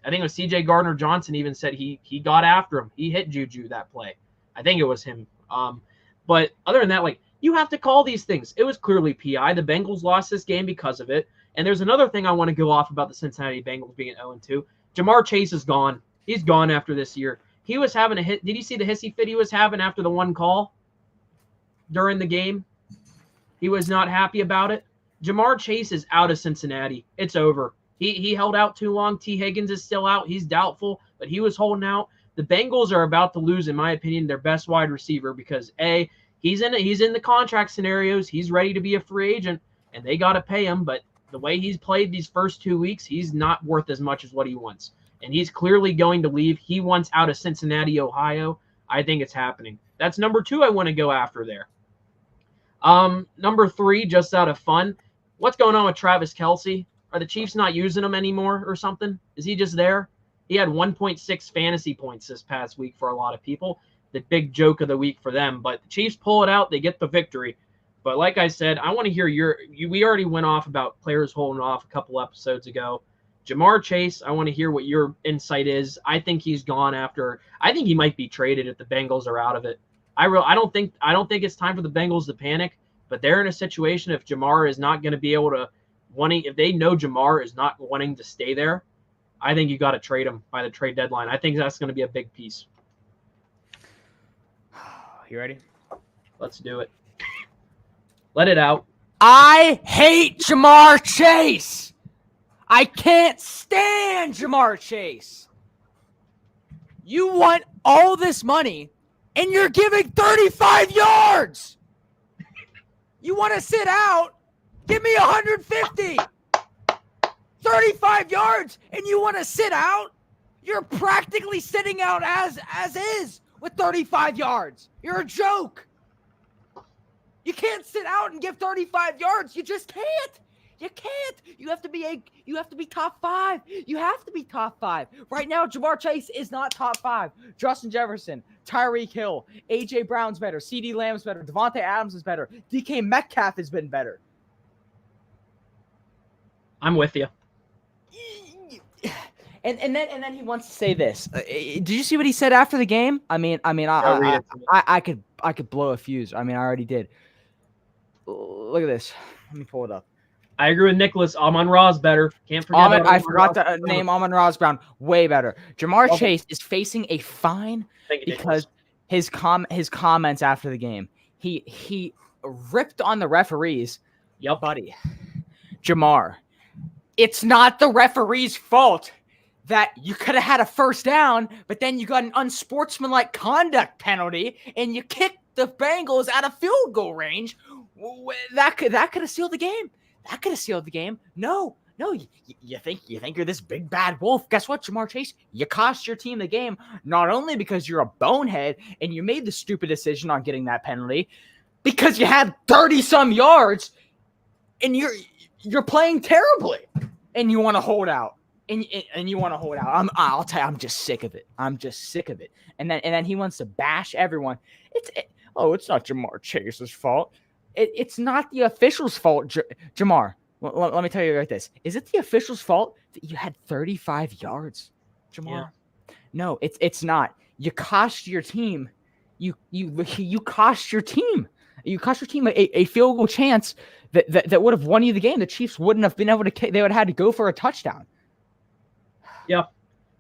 I think it was C.J. Gardner-Johnson even said he got after him. He hit Juju that play. I think it was him. But other than that, you have to call these things. It was clearly PI. The Bengals lost this game because of it. And there's another thing I want to go off about the Cincinnati Bengals being 0-2. Jamar Chase is gone. He's gone after this year. He was having a hit. Did you see the hissy fit he was having after the one call during the game? He was not happy about it. Jamar Chase is out of Cincinnati. It's over. He held out too long. T. Higgins is still out. He's doubtful, but he was holding out. The Bengals are about to lose, in my opinion, their best wide receiver because, A, he's in the contract scenarios. He's ready to be a free agent, and they got to pay him. But the way he's played these first 2 weeks, he's not worth as much as what he wants. And he's clearly going to leave. He wants out of Cincinnati, Ohio. I think it's happening. That's number 2 I want to go after there. Number 3, just out of fun, what's going on with Travis Kelce? Are the Chiefs not using him anymore or something? Is he just there? He had 1.6 fantasy points this past week for a lot of people. The big joke of the week for them. But the Chiefs pull it out. They get the victory. But like I said, I want to hear we already went off about players holding off a couple episodes ago. Jamar Chase, I want to hear what your insight is. I think he's gone after. I think he might be traded if the Bengals are out of it. I don't think it's time for the Bengals to panic, but they're in a situation if Jamar is not going to be able to if they know Jamar is not wanting to stay there, I think you got to trade him by the trade deadline. I think that's going to be a big piece. You ready? Let's do it. Let it out. I hate Jamar Chase. I can't stand Jamar Chase. You want all this money, and you're giving 35 yards. You want to sit out? Give me 150. 35 yards, and you want to sit out? You're practically sitting out as is with 35 yards. You're a joke. You can't sit out and give 35 yards. You just can't. You can't. You have to be top 5. You have to be top 5. Right now, Jamar Chase is not top 5. Justin Jefferson, Tyreek Hill, AJ Brown's better, CeeDee Lamb's better, Devontae Adams is better, DK Metcalf has been better. I'm with you. And then he wants to say this. Did you see what he said after the game? I could blow a fuse. I mean, I already did. Look at this. Let me pull it up. I agree with Nicholas. Amon-Ra's better. Can't forget. I forgot to name Amon-Ra Brown. Way better. Jamar Chase is facing a fine because his comments after the game. He ripped on the referees. Yep, buddy. Jamar, it's not the referee's fault that you could have had a first down, but then you got an unsportsmanlike conduct penalty and you kicked the Bengals out of field goal range. That could have sealed the game. That could have sealed the game. No, you think you're this big bad wolf. Guess what, Jamar Chase? You cost your team the game, not only because you're a bonehead and you made the stupid decision on getting that penalty, because you had 30-some yards and you're playing terribly and you want to hold out. And you want to hold out. I'll tell you, I'm just sick of it. I'm just sick of it. And then he wants to bash everyone. It's not Jamar Chase's fault. It's not the official's fault, Jamar. Let me tell you like this. Is it the official's fault that you had 35 yards, Jamar? Yeah. No, it's not. You cost your team. You cost your team. You cost your team a field goal chance that would have won you the game. The Chiefs wouldn't have been able to. They would have had to go for a touchdown. Yeah,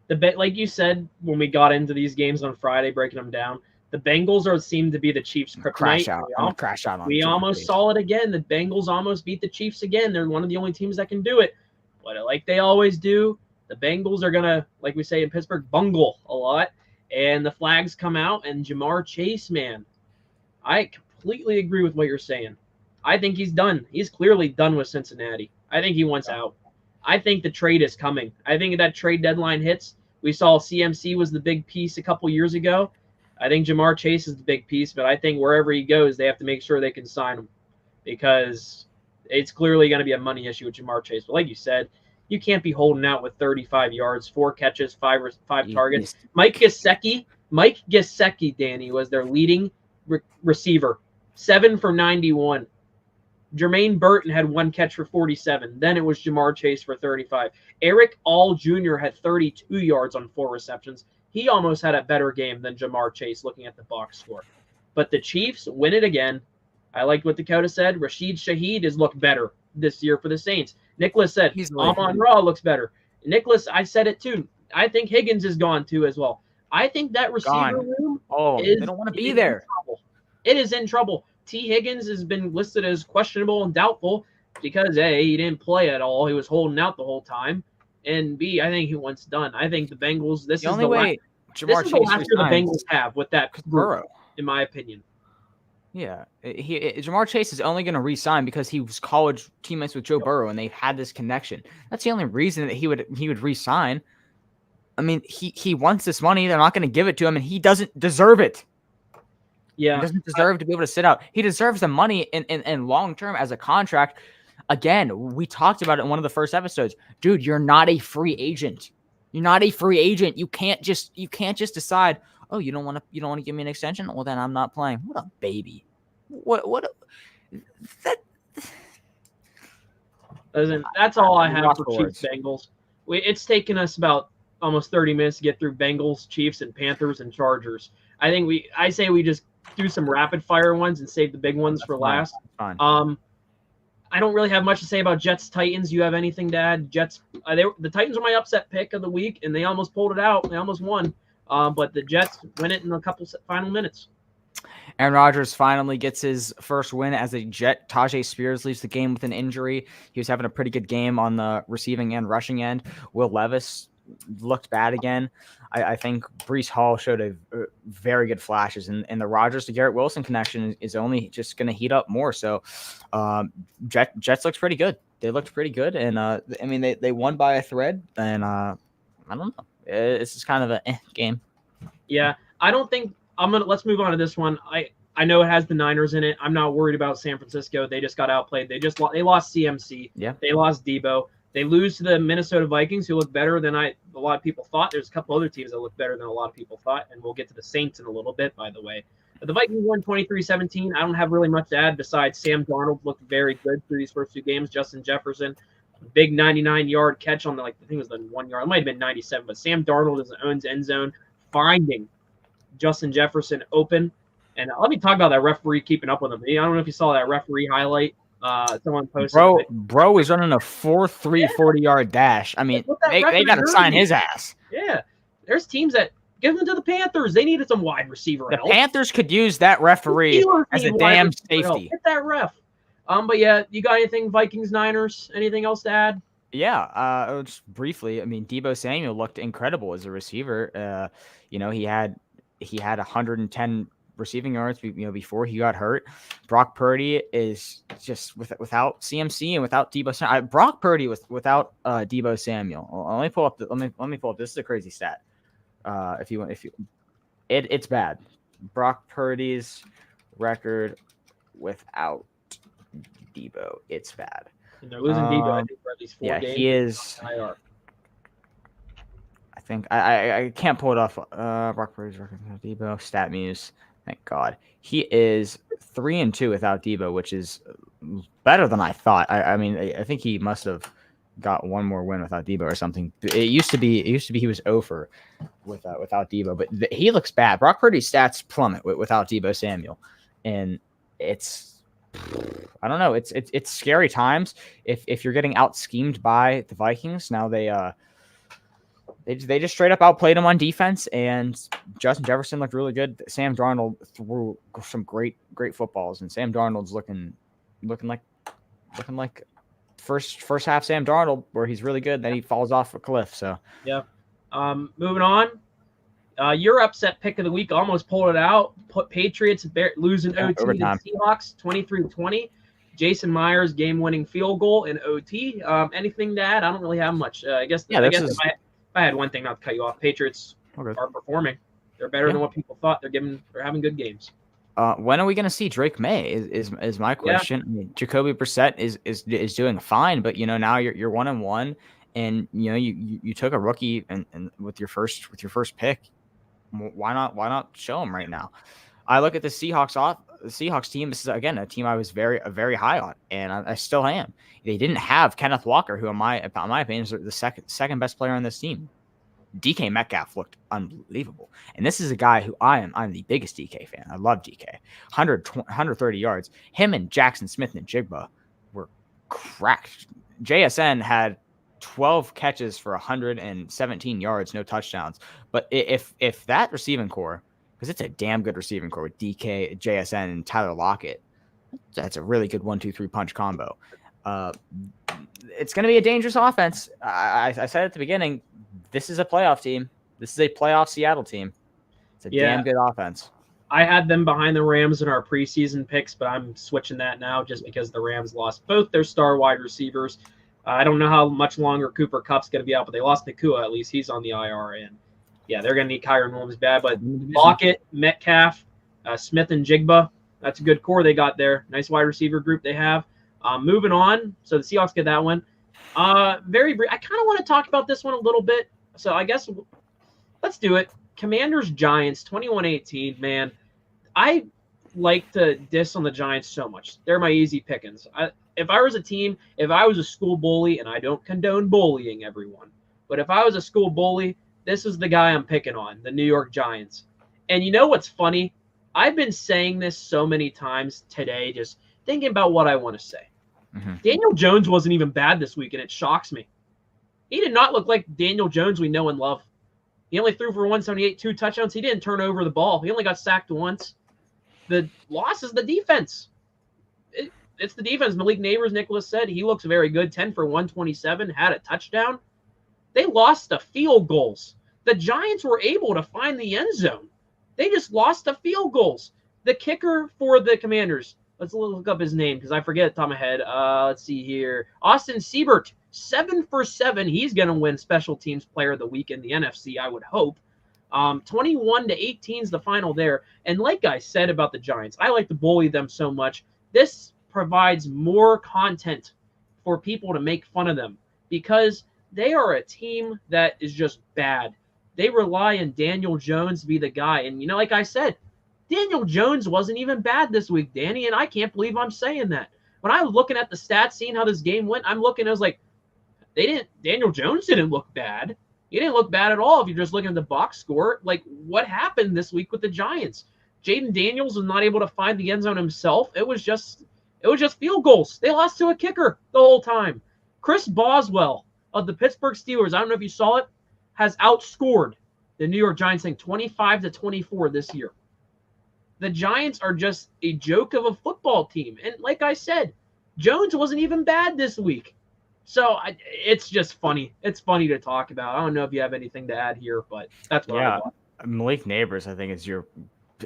like you said when we got into these games on Friday, breaking them down, the Bengals seem to be the Chiefs' kryptonite. Crash out on. We almost saw it again. The Bengals almost beat the Chiefs again. They're one of the only teams that can do it. But like they always do, the Bengals are gonna, like we say in Pittsburgh, bungle a lot. And the flags come out, and Jamar Chase, man, I completely agree with what you're saying. I think he's done. He's clearly done with Cincinnati. I think he wants out. I think the trade is coming. I think that trade deadline hits. We saw CMC was the big piece a couple years ago. I think Jamar Chase is the big piece, but I think wherever he goes, they have to make sure they can sign him because it's clearly going to be a money issue with Jamar Chase. But like you said, you can't be holding out with 35 yards, 4 catches, 5 targets. Mike Gesicki, Danny, was their leading receiver, 7 for 91. Jermaine Burton had 1 catch for 47. Then it was Jamar Chase for 35. Eric All Jr. had 32 yards on 4 receptions. He almost had a better game than Jamar Chase looking at the box score. But the Chiefs win it again. I liked what Dakota said. Rashid Shaheed has looked better this year for the Saints. Nicholas said Amon-Ra looks better. Nicholas, I said it too. I think Higgins is gone too as well. I think that receiver room they don't want to be there. It is in trouble. T. Higgins has been listed as questionable and doubtful because A, he didn't play at all. He was holding out the whole time. And B, I think he wants done. I think the Bengals, this is the last year the Bengals have with that group, in my opinion. Yeah. Jamar Chase is only going to re-sign because he was college teammates with Joe Burrow and they had this connection. That's the only reason that he would re-sign. I mean, he wants this money. They're not going to give it to him, and he doesn't deserve it. Yeah, he doesn't deserve to be able to sit out. He deserves the money in long term as a contract. Again, we talked about it in one of the first episodes. Dude, you're not a free agent. You're not a free agent. You can't just decide, oh, you don't want to give me an extension? Well, then I'm not playing. What a baby. That's all I have for Chiefs Bengals. It's taken us about almost 30 minutes to get through Bengals, Chiefs, and Panthers and Chargers. I say we just do some rapid fire ones and save the big ones for last. Fine. I don't really have much to say about Jets Titans. You have anything to add? Jets, the Titans are my upset pick of the week, and they almost pulled it out. They almost won, but the Jets win it in a couple final minutes. Aaron Rodgers finally gets his first win as a Jet. Tajay Spears leaves the game with an injury. He was having a pretty good game on the receiving and rushing end. Will Levis looked bad again. I think Breece Hall showed a very good flashes, and the Rodgers to Garrett Wilson connection is only just going to heat up more. So Jets looks pretty good. They looked pretty good, and I mean they won by a thread, and I don't know. It's just kind of a game. Yeah, I don't think let's move on to this one. I know it has the Niners in it. I'm not worried about San Francisco. They just got outplayed. They lost CMC. Yeah. They lost Debo. They lose to the Minnesota Vikings, who look better than a lot of people thought. There's a couple other teams that look better than a lot of people thought, and we'll get to the Saints in a little bit, by the way. But the Vikings won 23-17. I don't have really much to add besides Sam Darnold looked very good through these first two games. Justin Jefferson, big 99-yard catch on I think it was the 1 yard. It might have been 97, but Sam Darnold is owns end zone, finding Justin Jefferson open. And let me talk about that referee keeping up with him. I don't know if you saw that referee highlight. Someone posted. Bro is running a 4.3 40-yard dash. I mean, they got to sign his ass. Yeah. There's teams that give them to the Panthers. They needed some wide receiver help. The Panthers could use that referee as a damn safety. Hit that ref. But yeah, you got anything Vikings, Niners? Anything else to add? Yeah. Just briefly, I mean, Debo Samuel looked incredible as a receiver. He had 110 receiving yards, before he got hurt. Brock Purdy is just without CMC and without Debo Samuel. Brock Purdy without Debo Samuel. Let me pull up. Let me pull up. This is a crazy stat. It's bad. Brock Purdy's record without Debo. It's bad. And they're losing Debo. I think for at least 4 games. Yeah, he is. I think I can't pull it off. Brock Purdy's record without Debo. StatMuse. Thank God. He is 3-2 without Debo, which is better than I thought. I mean, I think he must have got one more win without Debo or something. It used to be he was 0 without Debo, but he looks bad. Brock Purdy's stats plummet without Debo Samuel, and it's I don't know. It's scary times if you're getting out schemed by the Vikings. Now they just straight up outplayed him on defense, and Justin Jefferson looked really good. Sam Darnold threw some great footballs, and Sam Darnold's looking like first half Sam Darnold, where he's really good, then he falls off a cliff. So yeah. Moving on. Your upset pick of the week, almost pulled it out. Patriots losing OT to the Seahawks 23-20. Jason Myers game-winning field goal in OT. Anything to add? I don't really have much. I guess if I had one thing, not to cut you off, Patriots are performing. They're better than what people thought. They're having good games. When are we going to see Drake May? Is my question. Yeah. I mean, Jacoby Brissett is doing fine, but now you're 1-1, and you took a rookie and with your first pick. Why not show him right now? I look at the Seahawks team. This is again a team I was very high on, and I still am. They didn't have Kenneth Walker, who in my opinion is the second best player on this team. DK Metcalf looked unbelievable, and this is a guy who I'm the biggest DK fan. I love DK. 130 yards. Him and Jackson Smith and Jigba were cracked. JSN had 12 catches for 117 yards, no touchdowns. But if that receiving core, because it's a damn good receiving core with DK, JSN, and Tyler Lockett, that's a really good 1-2-3 punch combo. It's going to be a dangerous offense. I said at the beginning, this is a playoff team. This is a playoff Seattle team. It's a damn good offense. I had them behind the Rams in our preseason picks, but I'm switching that now just because the Rams lost both their star wide receivers. I don't know how much longer Cooper Kupp's going to be out, but they lost Nakua. At least he's on the IR. And, yeah, they're going to need Kyron Williams bad. But Lockett, Metcalf, Smith, and Jigba, that's a good core they got there. Nice wide receiver group they have. Moving on. So the Seahawks get that one. Very brief. I kind of want to talk about this one a little bit. So I guess let's do it. Commanders-Giants, 21-18. Man, I like to diss on the Giants so much. They're my easy pickings. If I was a team, if I was a school bully, and I don't condone bullying everyone, but if I was a school bully, this is the guy I'm picking on, the New York Giants. And you know what's funny? I've been saying this so many times today, just thinking about what I want to say. Mm-hmm. Daniel Jones wasn't even bad this week, and it shocks me. He did not look like Daniel Jones we know and love. He only threw for 178, 2 touchdowns. He didn't turn over the ball. He only got sacked once. The loss is the defense. It's the defense. Malik Neighbors, Nicholas said, he looks very good. 10 for 127, had a touchdown. They lost the field goals. The Giants were able to find the end zone. They just lost the field goals. The kicker for the Commanders, let's look up his name because I forget at the top of my head. Let's see here. Austin Siebert, 7 for 7. He's going to win Special Teams Player of the Week in the NFC, I would hope. 21-18 is the final there. And like I said about the Giants, I like to bully them so much. This provides more content for people to make fun of them because they are a team that is just bad. They rely on Daniel Jones to be the guy. And, like I said, Daniel Jones wasn't even bad this week, Danny, and I can't believe I'm saying that. When I was looking at the stats, seeing how this game went, I was like, Daniel Jones didn't look bad. He didn't look bad at all if you're just looking at the box score. Like, what happened this week with the Giants? Jaden Daniels was not able to find the end zone himself. It was just field goals. They lost to a kicker the whole time. Chris Boswell of the Pittsburgh Steelers, I don't know if you saw it, has outscored the New York Giants thing 25-24 this year. The Giants are just a joke of a football team. And like I said, Jones wasn't even bad this week. So it's just funny. It's funny to talk about. I don't know if you have anything to add here, but that's what I thought. Malik Neighbors, I think,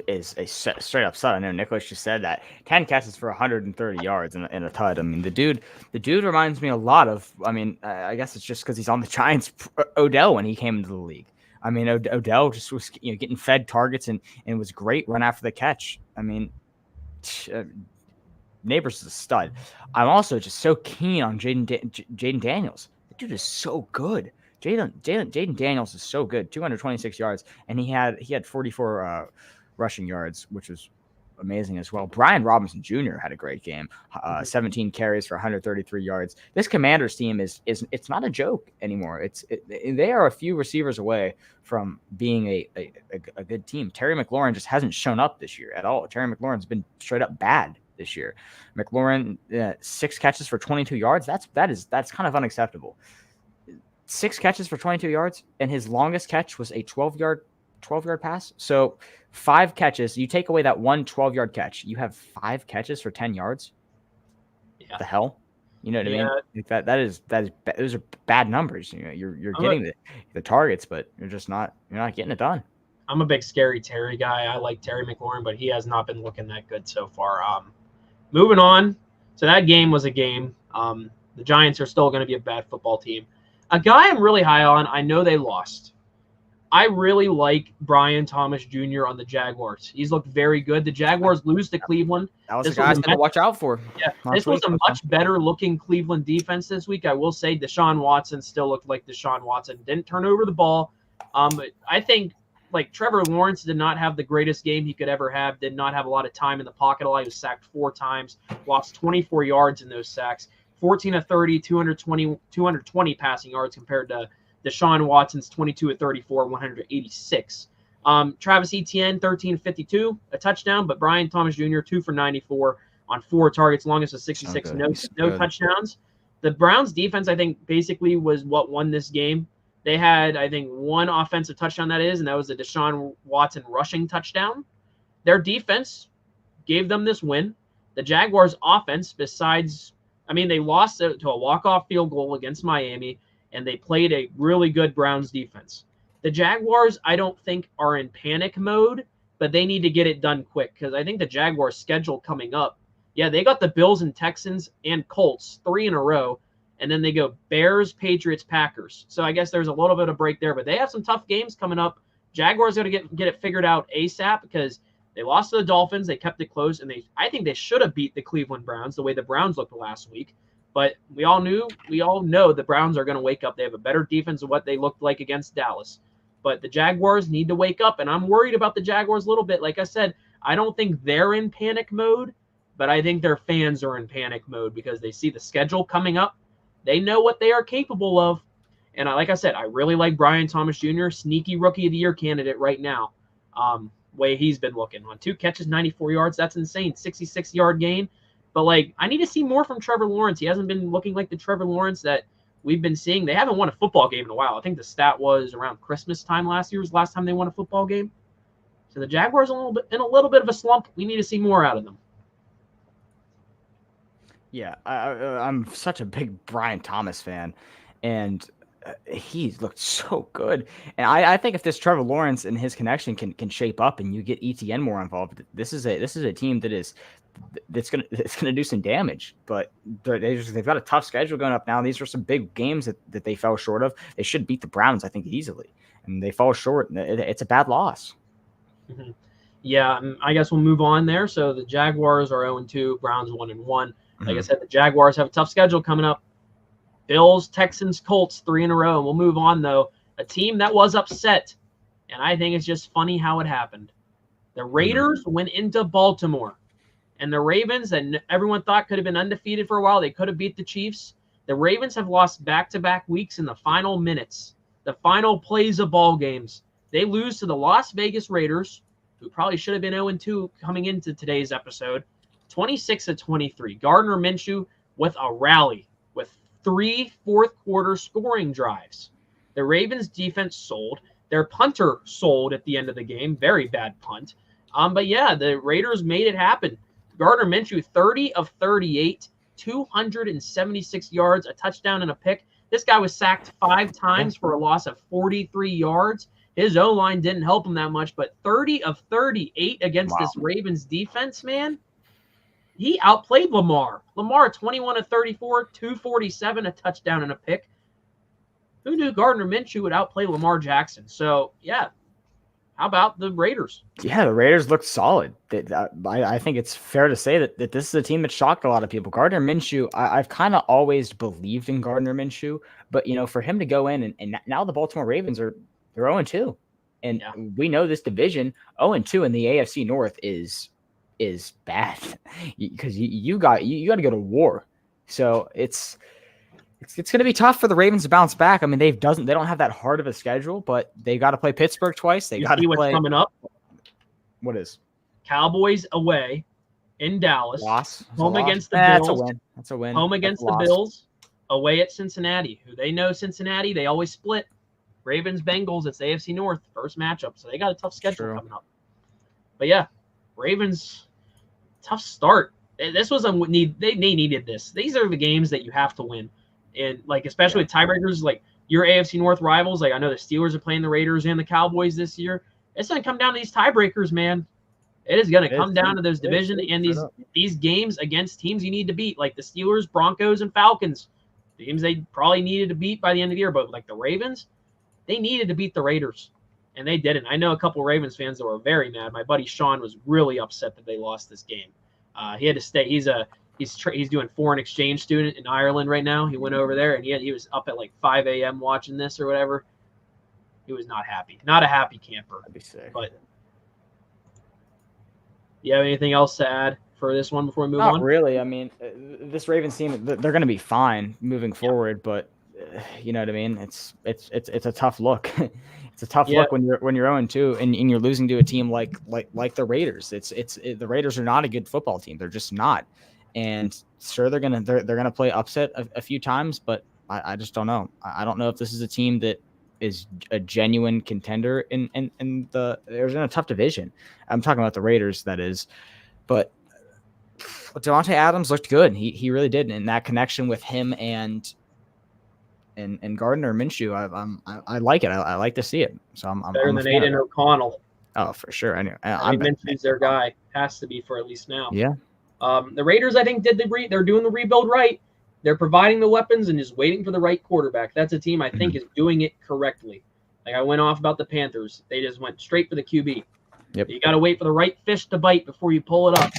is a straight up stud. I know Nicholas just said that 10 catches for 130 yards in a tud. I mean, the dude reminds me a lot of. I mean, I guess it's just because he's on the Giants. Odell when he came into the league. I mean, Odell just was getting fed targets and was great run after the catch. I mean, Neighbors is a stud. I'm also just so keen on Jaden Daniels. The dude is so good. Jaden Daniels is so good. 226 yards, and he had 44 rushing yards, which was amazing as well. Brian Robinson Jr. had a great game. 17 carries for 133 yards. This Commanders team is it's not a joke anymore. They are a few receivers away from being a good team. Terry McLaurin just hasn't shown up this year at all. Terry McLaurin's been straight up bad this year. McLaurin 6 catches for 22 yards. That's kind of unacceptable. 6 catches for 22 yards, and his longest catch was a 12-yard pass. So 5 catches. You take away that one 12-yard catch, you have 5 catches for 10 yards. Yeah. The hell, you know what I mean? Like that is those are bad numbers. You're getting the targets, but you're not getting it done. I'm a big scary Terry guy. I like Terry McLaurin, but he has not been looking that good so far. Moving on. So that game was a game. The Giants are still going to be a bad football team. A guy I'm really high on, I know they lost. I really like Brian Thomas Jr. on the Jaguars. He's looked very good. The Jaguars lose to Cleveland. That was the guy to watch out for. Yeah, this was a much better looking Cleveland defense this week. I will say Deshaun Watson still looked like Deshaun Watson. Didn't turn over the ball. I think like Trevor Lawrence did not have the greatest game he could ever have. Did not have a lot of time in the pocket. He was sacked 4 times. Lost 24 yards in those sacks. 14 of 30, 220 passing yards compared to Deshaun Watson's 22 of 34, 186. Travis Etienne, 13-52, a touchdown, but Brian Thomas Jr., 2 for 94 on 4 targets, longest of 66, no touchdowns. The Browns defense, I think, basically was what won this game. They had, I think, 1 offensive touchdown, and that was a Deshaun Watson rushing touchdown. Their defense gave them this win. The Jaguars' offense, they lost to a walk-off field goal against Miami, and they played a really good Browns defense. The Jaguars, I don't think, are in panic mode, but they need to get it done quick because I think the Jaguars' schedule coming up, they got the Bills and Texans and Colts 3 in a row, and then they go Bears, Patriots, Packers. So I guess there's a little bit of break there, but they have some tough games coming up. Jaguars got to get it figured out ASAP because they lost to the Dolphins. They kept it close, and I think they should have beat the Cleveland Browns the way the Browns looked last week. But we all know the Browns are going to wake up. They have a better defense than what they looked like against Dallas. But the Jaguars need to wake up, and I'm worried about the Jaguars a little bit. Like I said, I don't think they're in panic mode, but I think their fans are in panic mode because they see the schedule coming up. They know what they are capable of. And like I said, I really like Brian Thomas Jr., sneaky Rookie of the Year candidate right now. Way he's been looking on 2 catches, 94 yards. That's insane. 66-yard gain. But, like, I need to see more from Trevor Lawrence. He hasn't been looking like the Trevor Lawrence that we've been seeing. They haven't won a football game in a while. I think the stat was around Christmas time last year was the last time they won a football game. So the Jaguars are in a little bit of a slump. We need to see more out of them. Yeah, I'm such a big Brian Thomas fan, and he's looked so good. And I think if this Trevor Lawrence and his connection can shape up, and you get ETN more involved, this is a team that's gonna do some damage. But they've got a tough schedule going up now. These are some big games that they fell short of. They should beat the Browns, I think, easily, and they fall short. And it's a bad loss. Mm-hmm. Yeah, I guess we'll move on there. So the Jaguars are 0-2, Browns 1-1. Like I said, the Jaguars have a tough schedule coming up. Bills, Texans, Colts, 3 in a row. And we'll move on, though. A team that was upset, and I think it's just funny how it happened. The Raiders went into Baltimore, and the Ravens, that everyone thought could have been undefeated for a while, they could have beat the Chiefs. The Ravens have lost back-to-back weeks in the final minutes, the final plays of ball games. They lose to the Las Vegas Raiders, who probably should have been 0-2 coming into today's episode, 26-23. Gardner Minshew with a rally with 3 fourth-quarter scoring drives. The Ravens' defense sold. Their punter sold at the end of the game. Very bad punt. But, yeah, the Raiders made it happen. Gardner Minshew, 30 of 38, 276 yards, a touchdown and a pick. This guy was sacked 5 times for a loss of 43 yards. His O-line didn't help him that much, but 30 of 38 against this Ravens defense, man. He outplayed Lamar. Lamar, 21 of 34, 247, a touchdown and a pick. Who knew Gardner Minshew would outplay Lamar Jackson? So, yeah. How about the Raiders? Yeah, the Raiders looked solid. I think it's fair to say that this is a team that shocked a lot of people. Gardner Minshew, I've kind of always believed in Gardner Minshew, but, for him to go in and now the Baltimore Ravens they're 0-2. And we know this division, 0-2 in the AFC North is bad because you got to go to war. So it's going to be tough for the Ravens to bounce back. I mean, they don't have that hard of a schedule, but they got to play Pittsburgh twice. They got to play. What's coming up? What is? Cowboys away in Dallas. Loss. Home against the Bills. That's a win. That's a win. Home against the Bills. Away at Cincinnati, who they know Cincinnati. They always split. Ravens, Bengals. It's AFC North first matchup, so they got a tough schedule coming up. But yeah, Ravens, tough start. This was they needed this. These are the games that you have to win. And, like, especially with tiebreakers, like your AFC North rivals, like I know the Steelers are playing the Raiders and the Cowboys this year. It's going to come down to these tiebreakers, man. It is going to come down to those division and these games against teams you need to beat, like the Steelers, Broncos, and Falcons. Teams they probably needed to beat by the end of the year. But, like, the Ravens, they needed to beat the Raiders, and they didn't. I know a couple of Ravens fans that were very mad. My buddy Sean was really upset that they lost this game. He had to stay. He's doing foreign exchange student in Ireland right now. He went over there, and he was up at like 5 a.m. watching this or whatever. He was not happy. Not a happy camper. That'd be sick. But you have anything else to add for this one before we move on? Not really. I mean, this Ravens team, they're going to be fine moving forward, but you know what I mean? It's a tough look. It's a tough look when you're 0-2 and you're losing to a team like the Raiders. The Raiders are not a good football team. They're just not. And sure, they're gonna play upset a few times, but I just don't know. I don't know if this is a team that is a genuine contender in there's in a tough division. I'm talking about the Raiders, that is. But Devontae Adams looked good. He really did, and that connection with him and Gardner Minshew, I like it. I like to see it. So I'm better than Aiden O'Connell. Oh, for sure. I Minshew's their guy. Has to be for at least now. Yeah. The Raiders, I think, they're doing the rebuild right. They're providing the weapons and just waiting for the right quarterback. That's a team I think is doing it correctly. Like I went off about the Panthers. They just went straight for the QB. Yep. You got to wait for the right fish to bite before you pull it up.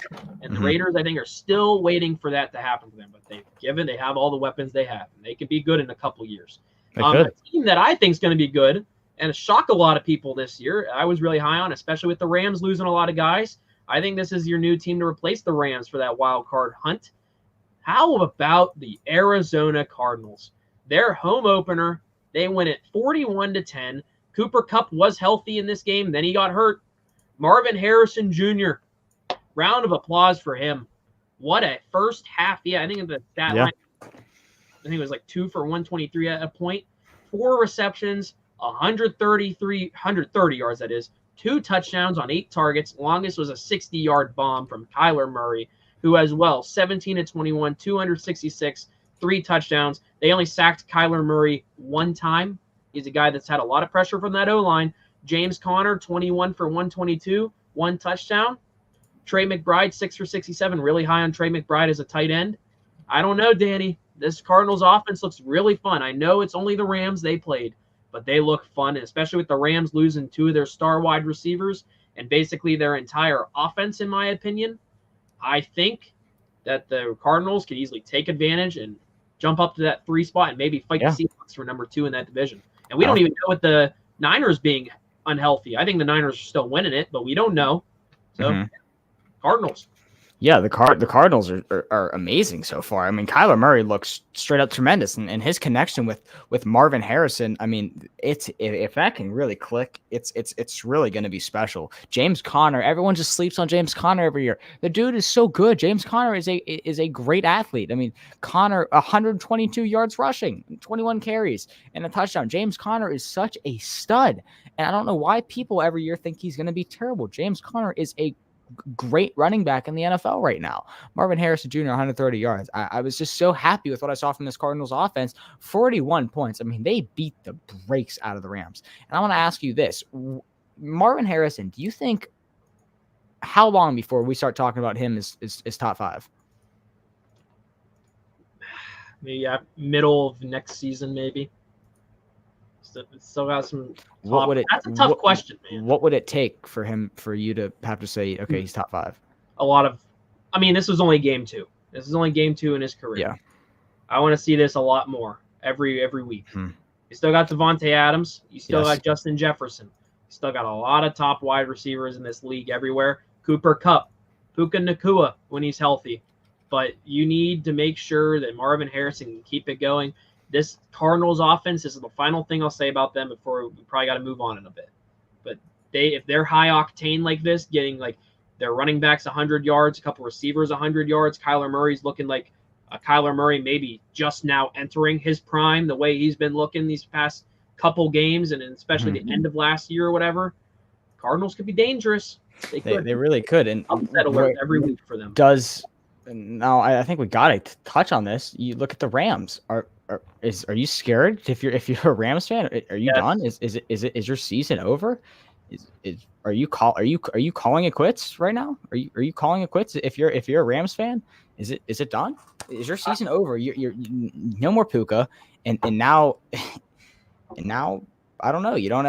And the Raiders, I think, are still waiting for that to happen to them. But they have all the weapons they have. And they could be good in a couple years. A team that I think is going to be good and shock a lot of people this year, I was really high on, especially with the Rams losing a lot of guys. I think this is your new team to replace the Rams for that wild card hunt. How about the Arizona Cardinals? Their home opener, they win it 41-10. Cooper Kupp was healthy in this game. Then he got hurt. Marvin Harrison Jr., round of applause for him. What a first half. Yeah, I think in the stat Yeah. line, I think it was like 2 for 123 at a point. 4 receptions, 130 yards, that is. 2 touchdowns on 8 targets. Longest was a 60-yard bomb from Kyler Murray, who as well, 17 to 21, 266, 3 touchdowns. They only sacked Kyler Murray 1 time. He's a guy that's had a lot of pressure from that O-line. James Conner, 21 for 122, 1 touchdown. Trey McBride, 6 for 67, really high on Trey McBride as a tight end. I don't know, Danny. This Cardinals offense looks really fun. I know it's only the Rams they played, but they look fun, and especially with the Rams losing 2 of their star wide receivers and basically their entire offense, in my opinion. I think that the Cardinals could easily take advantage and jump up to that 3 spot and maybe fight the Seahawks for number 2 in that division. And we don't even know with the Niners being unhealthy. I think the Niners are still winning it, but we don't know. So, Cardinals. Yeah, the Cardinals are amazing so far. I mean, Kyler Murray looks straight up tremendous, and his connection with Marvin Harrison. I mean, it's if that can really click, it's really going to be special. James Conner, everyone just sleeps on James Conner every year. The dude is so good. James Conner is a great athlete. I mean, Conner 122 yards rushing, 21 carries, and a touchdown. James Conner is such a stud, and I don't know why people every year think he's going to be terrible. James Conner is a great running back in the NFL right now. Marvin Harrison Jr., 130 yards. I was just so happy with what I saw from this Cardinals offense. 41 points. I mean, they beat the brakes out of the Rams. And I want to ask you this. Marvin Harrison, do you think how long before we start talking about him is top 5? Maybe middle of next season, maybe. Still got some. That's a tough question, man. What would it take for you to have to say, okay, he's top 5? A lot of. I mean, this was only game 2. This is only game 2 in his career. Yeah. I want to see this a lot more every week. You still got Devontae Adams. You still got Justin Jefferson. You still got a lot of top wide receivers in this league everywhere. Cooper Kupp, Puka Nacua when he's healthy. But you need to make sure that Marvin Harrison can keep it going. This Cardinals offense, this is the final thing I'll say about them before we probably got to move on in a bit. But if they're high octane like this, getting like their running backs 100 yards, a couple receivers 100 yards, Kyler Murray's looking like a Kyler Murray maybe just now entering his prime, the way he's been looking these past couple games, and especially the end of last year or whatever. Cardinals could be dangerous. They really could. And upset alert every week for them. Now I think we got to touch on this. You look at the Rams. Are you scared if you're a Rams fan? Are you done? Is your season over? Are you calling it quits right now? Are you calling it quits if you're a Rams fan? Is it done? Is your season over? You're no more Puka, and now I don't know. You don't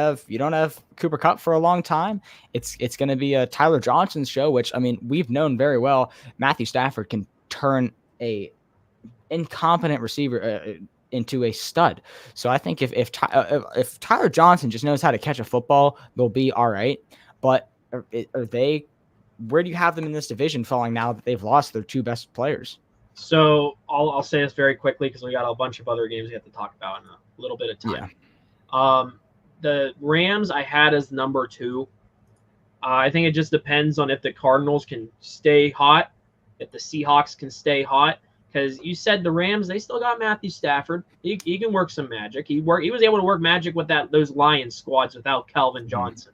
have Cooper Kupp for a long time. It's going to be a Tyler Johnson show, which I mean we've known very well. Matthew Stafford can turn a incompetent receiver into a stud. So I think if Tyler Johnson just knows how to catch a football, they'll be all right. But are they? Where do you have them in this division falling now that they've lost their 2 best players? So I'll say this very quickly because we got a bunch of other games we have to talk about in a little bit of time. Yeah. The Rams I had as number 2. I think it just depends on if the Cardinals can stay hot, if the Seahawks can stay hot. Because you said the Rams, they still got Matthew Stafford. He can work some magic. He was able to work magic with those Lions squads without Calvin Johnson.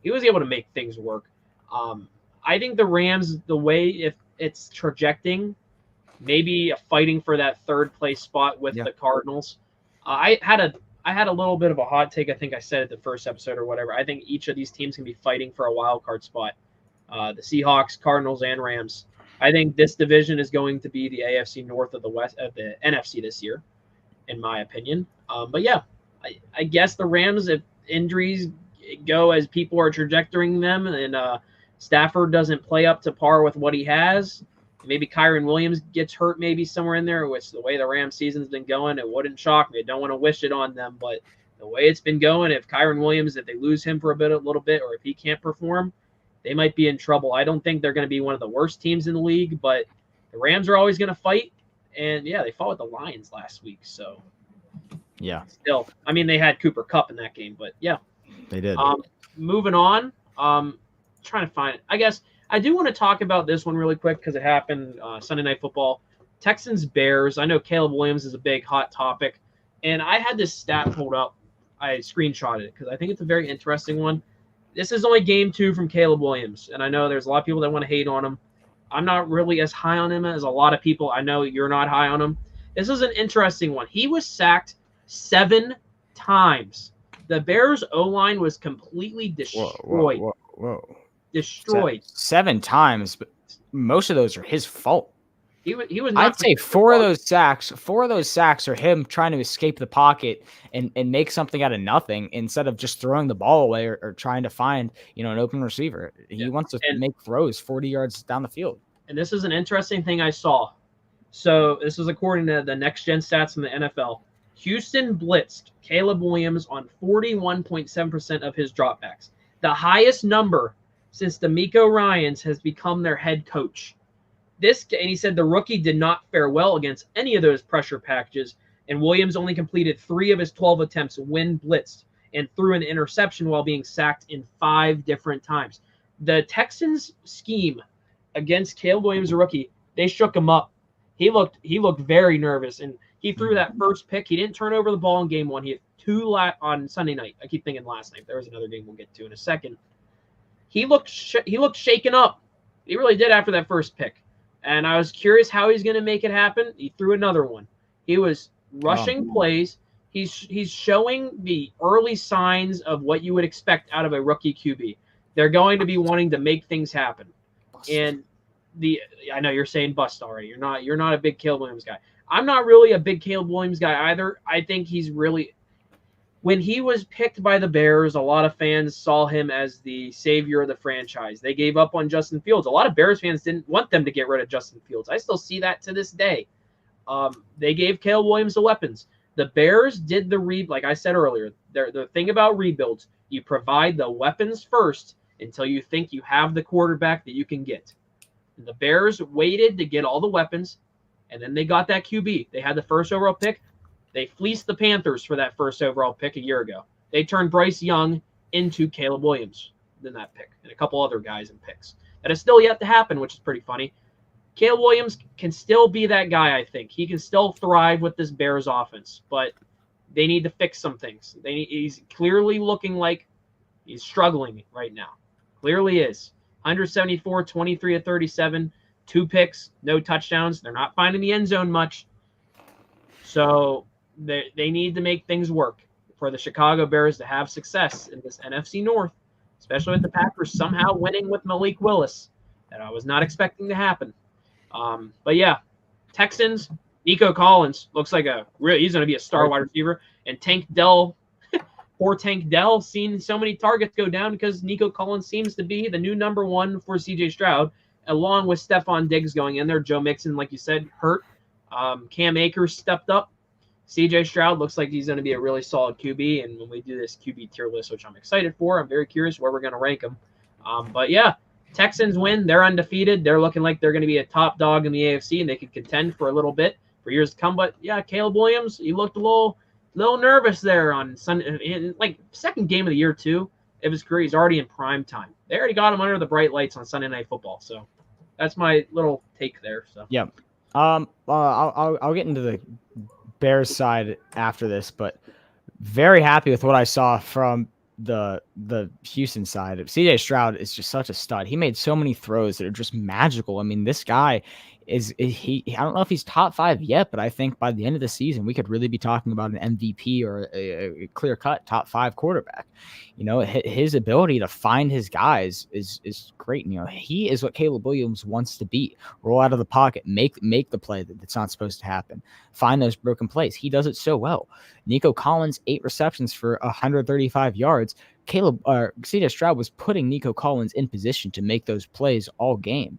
He was able to make things work. I think the Rams, the way if it's trajecting, maybe fighting for that 3rd place spot with the Cardinals. I had a little bit of a hot take. I think I said it the first episode or whatever. I think each of these teams can be fighting for a wild card spot. The Seahawks, Cardinals, and Rams. I think this division is going to be the AFC North of the West of the NFC this year, in my opinion. But yeah, I guess the Rams, if injuries go as people are trajectorying them, and Stafford doesn't play up to par with what he has, maybe Kyren Williams gets hurt, maybe somewhere in there. Which the way the Rams season's been going, it wouldn't shock me. I don't want to wish it on them, but the way it's been going, if Kyren Williams, if they lose him for a little bit, or if he can't perform, they might be in trouble. I don't think they're going to be one of the worst teams in the league, but the Rams are always going to fight. And, yeah, they fought with the Lions last week. So, yeah. Still, I mean, they had Cooper Kupp in that game, but, yeah. They did. Moving on, trying to find it. I guess I do want to talk about this one really quick because it happened Sunday Night Football. Texans Bears. I know Caleb Williams is a big hot topic, and I had this stat pulled up. I screenshotted it because I think it's a very interesting one. This is only game 2 from Caleb Williams, and I know there's a lot of people that want to hate on him. I'm not really as high on him as a lot of people. I know you're not high on him. This is an interesting one. He was sacked 7 times. The Bears' O-line was completely destroyed. Whoa. Destroyed. 7 times, but most of those are his fault. He was. I'd say 4 of those sacks are him trying to escape the pocket and make something out of nothing instead of just throwing the ball away or trying to find an open receiver. He wants to make throws 40 yards down the field. And this is an interesting thing I saw. So this is according to the next gen stats in the NFL. Houston blitzed Caleb Williams on 41.7% of his dropbacks, the highest number since D'Amico Ryans has become their head coach. And he said the rookie did not fare well against any of those pressure packages, and Williams only completed 3 of his 12 attempts when blitzed and threw an interception while being sacked in 5 different times. The Texans' scheme against Caleb Williams, a rookie, they shook him up. He looked very nervous, and he threw that first pick. He didn't turn over the ball in game 1. He had 2 on Sunday night. I keep thinking last night. There was another game we'll get to in a second. He looked shaken up. He really did after that first pick. And I was curious how he's going to make it happen. He threw another one. He was rushing plays. He's showing the early signs of what you would expect out of a rookie QB. They're going to be wanting to make things happen. And I know you're saying bust already. You're not a big Caleb Williams guy. I'm not really a big Caleb Williams guy either. I think he's really, when he was picked by the Bears, a lot of fans saw him as the savior of the franchise. They gave up on Justin Fields. A lot of Bears fans didn't want them to get rid of Justin Fields. I still see that to this day. They gave Caleb Williams the weapons. The Bears did like I said earlier, the thing about rebuilds, you provide the weapons first until you think you have the quarterback that you can get. And the Bears waited to get all the weapons, and then they got that QB. They had the first overall pick. They fleeced the Panthers for that first overall pick a year ago. They turned Bryce Young into Caleb Williams in that pick and a couple other guys in picks. That is still yet to happen, which is pretty funny. Caleb Williams can still be that guy, I think. He can still thrive with this Bears offense, but they need to fix some things. He's clearly looking like he's struggling right now. Clearly is. 174, 23 of 37, 2 picks, no touchdowns. They're not finding the end zone much. So they need to make things work for the Chicago Bears to have success in this NFC North, especially with the Packers somehow winning with Malik Willis. That I was not expecting to happen. But yeah, Texans, Nico Collins looks like he's going to be a star wide receiver. And Tank Dell, poor Tank Dell, seen so many targets go down because Nico Collins seems to be the new number 1 for CJ Stroud, along with Stephon Diggs going in there. Joe Mixon, like you said, hurt. Cam Akers stepped up. CJ Stroud looks like he's going to be a really solid QB. And when we do this QB tier list, which I'm excited for, I'm very curious where we're going to rank them. But yeah, Texans win. They're undefeated. They're looking like they're going to be a top dog in the AFC, and they could contend for a little bit for years to come. But yeah, Caleb Williams, he looked a little nervous there on Sunday, like second game of the year too. It was great. He's already in prime time. They already got him under the bright lights on Sunday Night Football. So that's my little take there. So yeah, I'll get into the Bears side after this, but very happy with what I saw from the Houston side. CJ Stroud is just such a stud. He made so many throws that are just magical. I mean, this guy I don't know if he's top 5 yet, but I think by the end of the season, we could really be talking about an MVP or a clear-cut top 5 quarterback. His ability to find his guys is great. He is what Caleb Williams wants to be. Roll out of the pocket, make the play that's not supposed to happen, find those broken plays. He does it so well. Nico Collins, 8 receptions for 135 yards. CJ Stroud was putting Nico Collins in position to make those plays all game.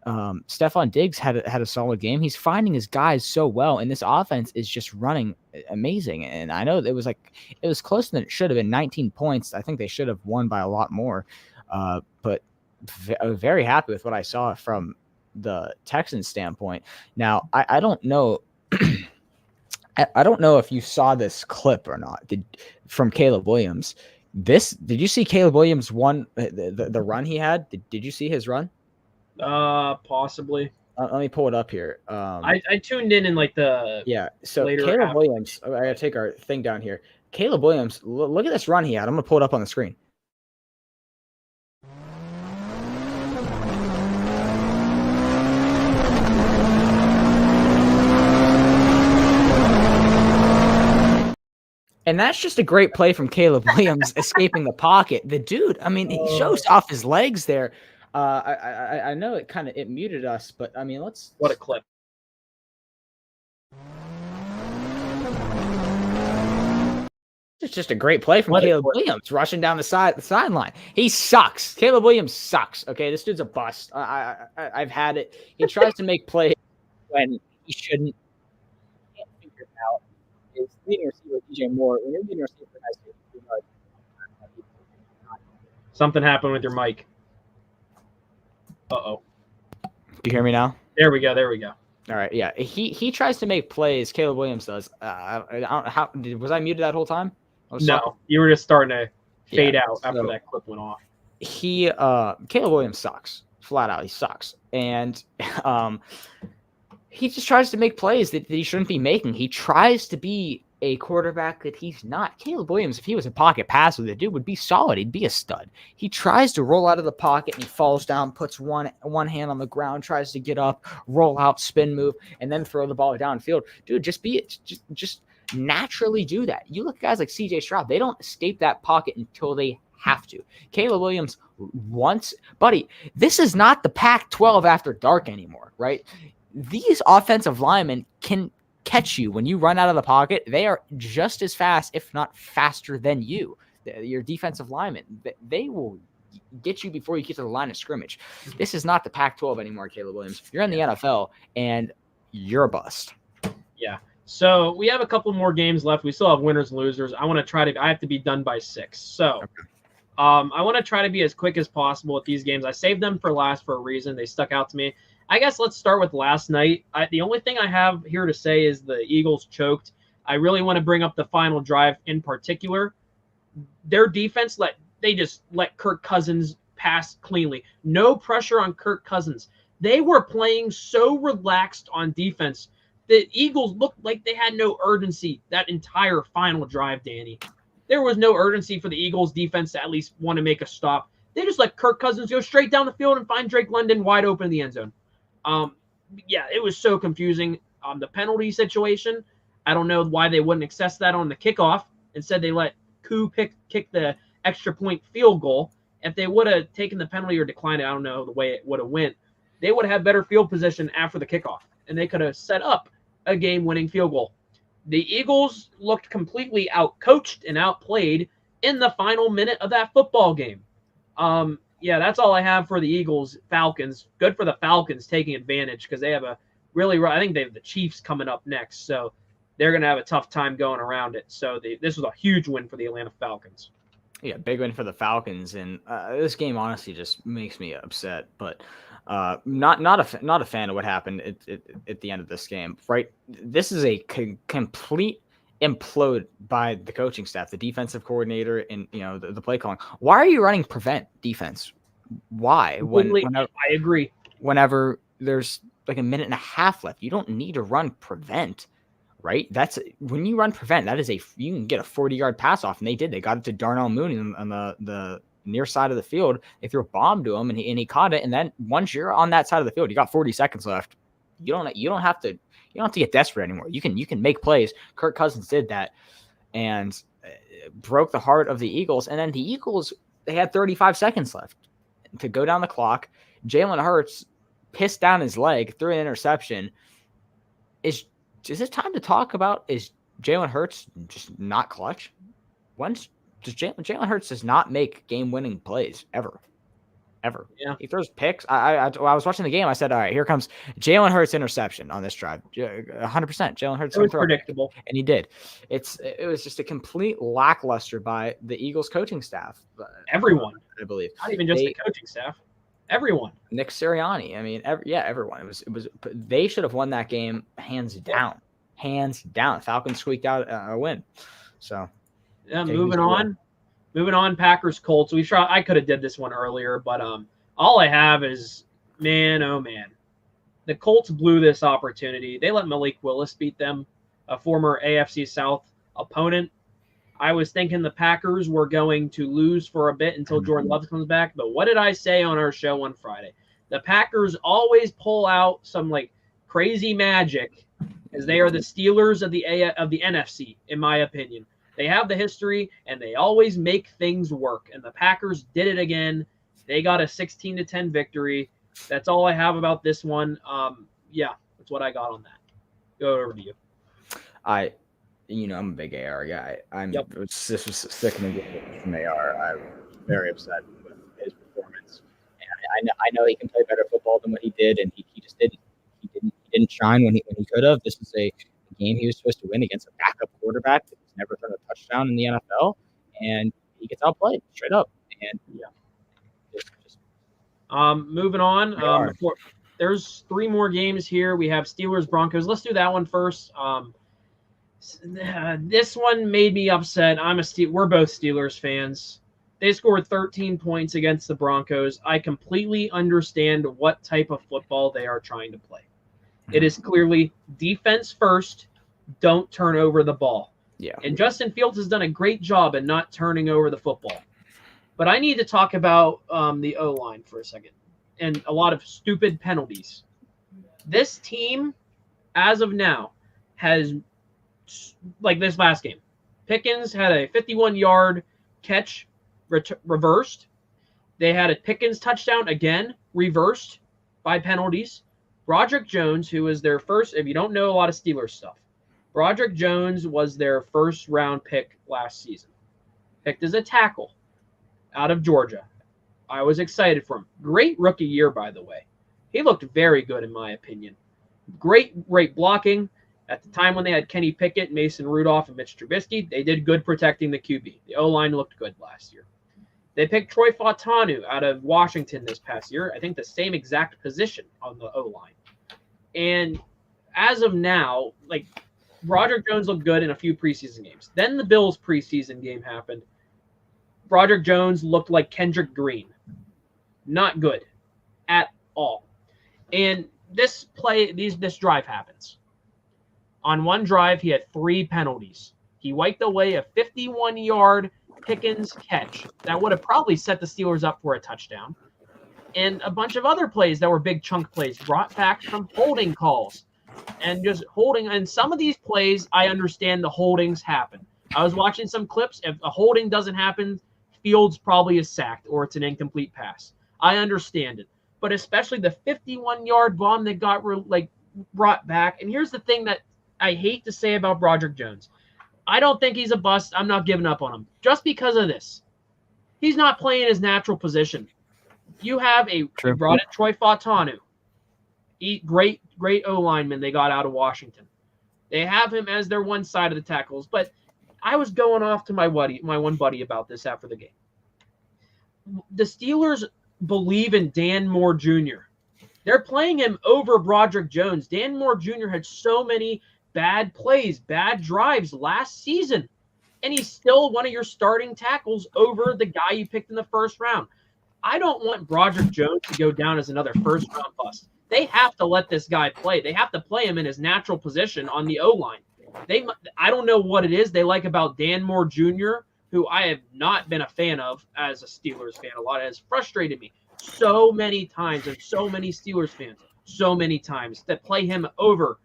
Stephon Diggs had a solid game. He's finding his guys so well, and this offense is just running amazing. And I know it was closer than it should have been. 19 points. I think they should have won by a lot more. But very happy with what I saw from the Texans standpoint. Now, I don't know. I don't know if you saw this clip or not from Caleb Williams. Did you see Caleb Williams the run he had? Did you see his run? Possibly. Let me pull it up here. I tuned in like the Yeah. So later Caleb half. Williams, I gotta take our thing down here. Caleb Williams, look at this run he had. I'm gonna pull it up on the screen. And that's just a great play from Caleb Williams escaping the pocket. The dude, I mean, he shows off his legs there. I know it muted us, but I mean, What a clip. It's just a great play from Caleb Williams rushing down the sideline. He sucks. Caleb Williams sucks. Okay, this dude's a bust. I've had it. He tries to make plays when he shouldn't. Can't figure it out. His leading receiver DJ Moore. When you're leading receiver, Something happened with your mic. Uh-oh. Do you hear me now? There we go. There we go. All right. Yeah. He tries to make plays. Caleb Williams does. I don't, was I muted that whole time? No, you were just starting to fade out after that clip went off. Caleb Williams sucks. Flat out, he sucks. And he just tries to make plays that he shouldn't be making. He tries to be a quarterback that he's not. Caleb Williams, if he was a pocket passer, the dude would be solid. He'd be a stud. He tries to roll out of the pocket and he falls down, puts one hand on the ground, tries to get up, roll out, spin move, and then throw the ball downfield. Dude, just naturally do that. You look at guys like CJ Stroud, they don't escape that pocket until they have to. Caleb Williams buddy, this is not the Pac-12 after dark anymore, right? These offensive linemen can catch you when you run out of the pocket. They are just as fast, if not faster than you. Your defensive linemen, they will get you before you get to the line of scrimmage. This is not the Pac-12 anymore, Caleb Williams. You're in the NFL, and you're a bust. Yeah. So we have a couple more games left. We still have winners and losers. I have to be done by 6. So I want to try to be as quick as possible with these games. I saved them for last for a reason. They stuck out to me. I guess let's start with last night. The only thing I have here to say is the Eagles choked. I really want to bring up the final drive in particular. Their defense they just let Kirk Cousins pass cleanly. No pressure on Kirk Cousins. They were playing so relaxed on defense. The Eagles looked like they had no urgency that entire final drive, Danny. There was no urgency for the Eagles defense to at least want to make a stop. They just let Kirk Cousins go straight down the field and find Drake London wide open in the end zone. Yeah, it was so confusing. The penalty situation, I don't know why they wouldn't access that on the kickoff. Instead, they let Koo kick the extra point field goal. If they would have taken the penalty or declined it, I don't know the way it would have went. They would have had better field position after the kickoff, and they could have set up a game-winning field goal. The Eagles looked completely outcoached and outplayed in the final minute of that football game. Yeah, that's all I have for the Eagles. Falcons. Good for the Falcons taking advantage because they have I think they have the Chiefs coming up next, so they're going to have a tough time going around it. So this was a huge win for the Atlanta Falcons. Yeah, big win for the Falcons, and this game honestly just makes me upset. But not a fan of what happened at the end of this game. Right, this is a complete implode by the coaching staff, the defensive coordinator, and the play calling. Why are you running prevent defense? Why? I agree. Whenever there's like a minute and a half left, you don't need to run prevent. Right? That's when you run prevent. That is you can get a 40-yard pass off, and they did. They got it to Darnell Mooney on the near side of the field. They threw a bomb to him, and he caught it. And then once you're on that side of the field, you got 40 seconds left. You don't have to get desperate anymore. You can make plays. Kirk Cousins did that, and broke the heart of the Eagles. And then the Eagles, they had 35 seconds left to go down the clock. Jalen Hurts pissed down his leg, threw an interception. Is it time to talk about, is Jalen Hurts just not clutch? Jalen Hurts does not make game-winning plays ever. Yeah. He throws picks. I was watching the game. I said, all right, here comes Jalen Hurts interception on this drive. 100% Jalen Hurts. It was predictable. And he did. It was just a complete lackluster by the Eagles coaching staff. Everyone. I believe. Not even just the coaching staff. Everyone. Nick Sirianni. I mean, everyone. It was. They should have won that game hands down. Hands down. Falcons squeaked out a win. So, yeah. Moving on. Packers Colts. I could have did this one earlier, but all I have is man, oh man. The Colts blew this opportunity. They let Malik Willis beat them, a former AFC South opponent. I was thinking the Packers were going to lose for a bit until Jordan Love comes back. But what did I say on our show on Friday? The Packers always pull out some like crazy magic, as they are the Steelers of the NFC, in my opinion. They have the history and they always make things work. And the Packers did it again. They got a 16-10 victory. That's all I have about this one. Yeah, that's what I got on that. Go over to you. I'm a big AR guy. This was sickening from AR. I'm very upset with his performance. And I know he can play better football than what he did, and he just didn't. He didn't shine when he could have. This was a game he was supposed to win against a backup quarterback that was never thrown a touchdown in the NFL, and he gets outplayed straight up. And moving on. There's 3 more games here. We have Steelers Broncos. Let's do that one first. This one made me upset. We're both Steelers fans. They scored 13 points against the Broncos. I completely understand what type of football they are trying to play. It is clearly defense first, don't turn over the ball. Yeah. And Justin Fields has done a great job at not turning over the football. But I need to talk about the O-line for a second and a lot of stupid penalties. This team, as of now, has, like this last game, Pickens had a 51-yard catch reversed. They had a Pickens touchdown again, reversed by penalties. Broderick Jones, who was their first, if you don't know a lot of Steelers stuff, Broderick Jones was their first-round pick last season. Picked as a tackle out of Georgia. I was excited for him. Great rookie year, by the way. He looked very good, in my opinion. Great blocking. At the time when they had Kenny Pickett, Mason Rudolph, and Mitch Trubisky, they did good protecting the QB. The O-line looked good last year. They picked Troy Fautanu out of Washington this past year. I think the same exact position on the O-line. And as of now, like, Broderick Jones looked good in a few preseason games. Then the Bills preseason game happened. Broderick Jones looked like Kendrick Green. Not good at all. And this drive happens. On one drive, he had 3 penalties. He wiped away a 51-yard Pickens catch that would have probably set the Steelers up for a touchdown. And a bunch of other plays that were big chunk plays brought back from holding calls. And just holding. And some of these plays, I understand the holdings happen. I was watching some clips. If a holding doesn't happen, Fields probably is sacked or it's an incomplete pass. I understand it. But especially the 51-yard bomb that got brought back. And here's the thing that I hate to say about Broderick Jones. I don't think he's a bust. I'm not giving up on him. Just because of this. He's not playing his natural position. You have brought in Troy Fautanu. Great O-lineman they got out of Washington. They have him as their one side of the tackles. But I was going off to my one buddy about this after the game. The Steelers believe in Dan Moore Jr. They're playing him over Broderick Jones. Dan Moore Jr. had so many bad plays, bad drives last season, and he's still one of your starting tackles over the guy you picked in the first round. I don't want Broderick Jones to go down as another first-round bust. They have to let this guy play. They have to play him in his natural position on the O-line. I don't know what it is they like about Dan Moore Jr., who I have not been a fan of as a Steelers fan. A lot has frustrated me so many times, and so many Steelers fans so many times that play him over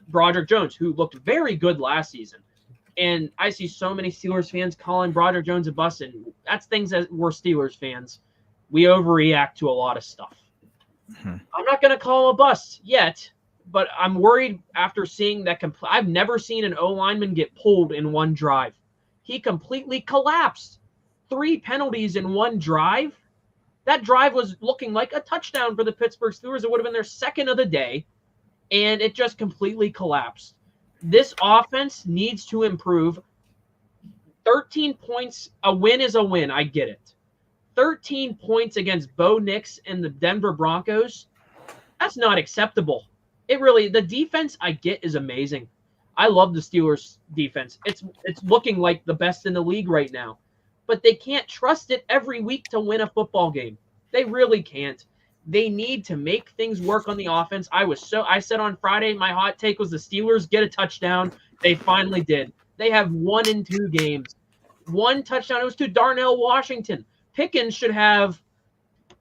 Broderick Jones, who looked very good last season. And I see so many Steelers fans calling Broderick Jones a bust, and that's things that we're Steelers fans. We overreact to a lot of stuff. I'm not going to call him a bust yet, but I'm worried after seeing that. I've never seen an O-lineman get pulled in one drive. He completely collapsed. 3 penalties in one drive. That drive was looking like a touchdown for the Pittsburgh Steelers. It would have been their second of the day, and it just completely collapsed. This offense needs to improve. 13 points, a win is a win. I get it. 13 points against Bo Nix and the Denver Broncos, that's not acceptable. The defense I get is amazing. I love the Steelers defense. It's looking like the best in the league right now. But they can't trust it every week to win a football game. They really can't. They need to make things work on the offense. I said on Friday, my hot take was the Steelers get a touchdown. They finally did. They have 1 in 2 games. 1 touchdown. It was to Darnell Washington. Pickens should have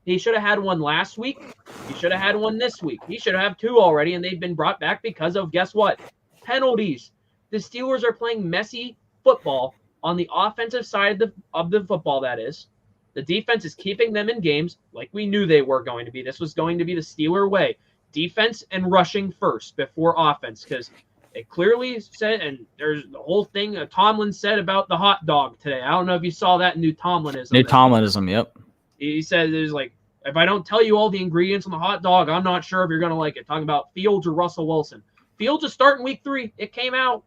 had one last week. He should have had one this week. He should have 2 already, and they've been brought back because of, guess what? Penalties. The Steelers are playing messy football on the offensive side of the football, that is. The defense is keeping them in games like we knew they were going to be. This was going to be the Steeler way. Defense and rushing first before offense, because it clearly said, and there's the whole thing Tomlin said about the hot dog today. I don't know if you saw that new Tomlinism. New Tomlinism, yep. He said there's like, if I don't tell you all the ingredients on the hot dog, I'm not sure if you're going to like it. Talking about Fields or Russell Wilson. Fields is starting week 3. It came out.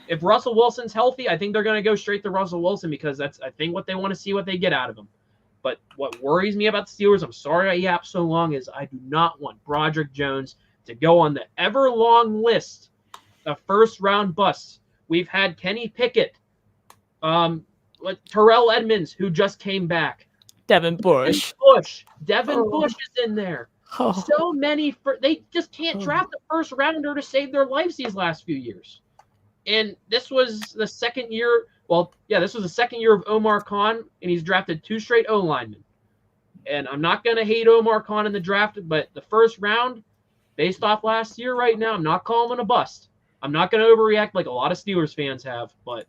If Russell Wilson's healthy, I think they're going to go straight to Russell Wilson because that's, I think, what they want to see what they get out of him. But what worries me about the Steelers, I'm sorry I yapped so long, is I do not want Broderick Jones to go on the ever-long list of first-round busts. We've had Kenny Pickett, Terrell Edmonds, who just came back. Devin Bush. Devin Bush is in there. So many. They just can't draft a first-rounder to save their lives these last few years. And this was the second year. Well, yeah, this was the second year of Omar Khan, and he's drafted 2 straight O-linemen. And I'm not going to hate Omar Khan in the draft, but the first round, based off last year right now, I'm not calling it a bust. I'm not going to overreact like a lot of Steelers fans have, but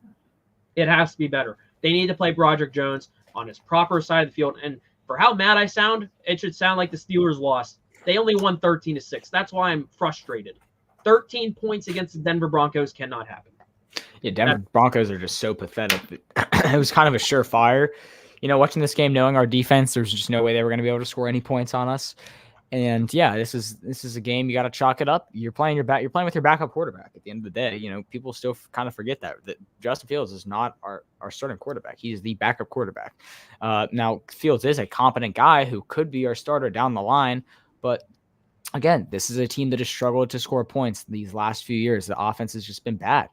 it has to be better. They need to play Broderick Jones on his proper side of the field. And for how mad I sound, it should sound like the Steelers lost. They only won 13-6. That's why I'm frustrated. 13 points against the Denver Broncos cannot happen. Yeah, Denver Broncos are just so pathetic. It was kind of a surefire. You know, watching this game, knowing our defense, there's just no way they were going to be able to score any points on us. And yeah, this is a game you got to chalk it up. You're playing with your backup quarterback at the end of the day. You know, people still kind of forget that Justin Fields is not our starting quarterback. He is the backup quarterback. Now Fields is a competent guy who could be our starter down the line, but again, this is a team that has struggled to score points these last few years. The offense has just been bad.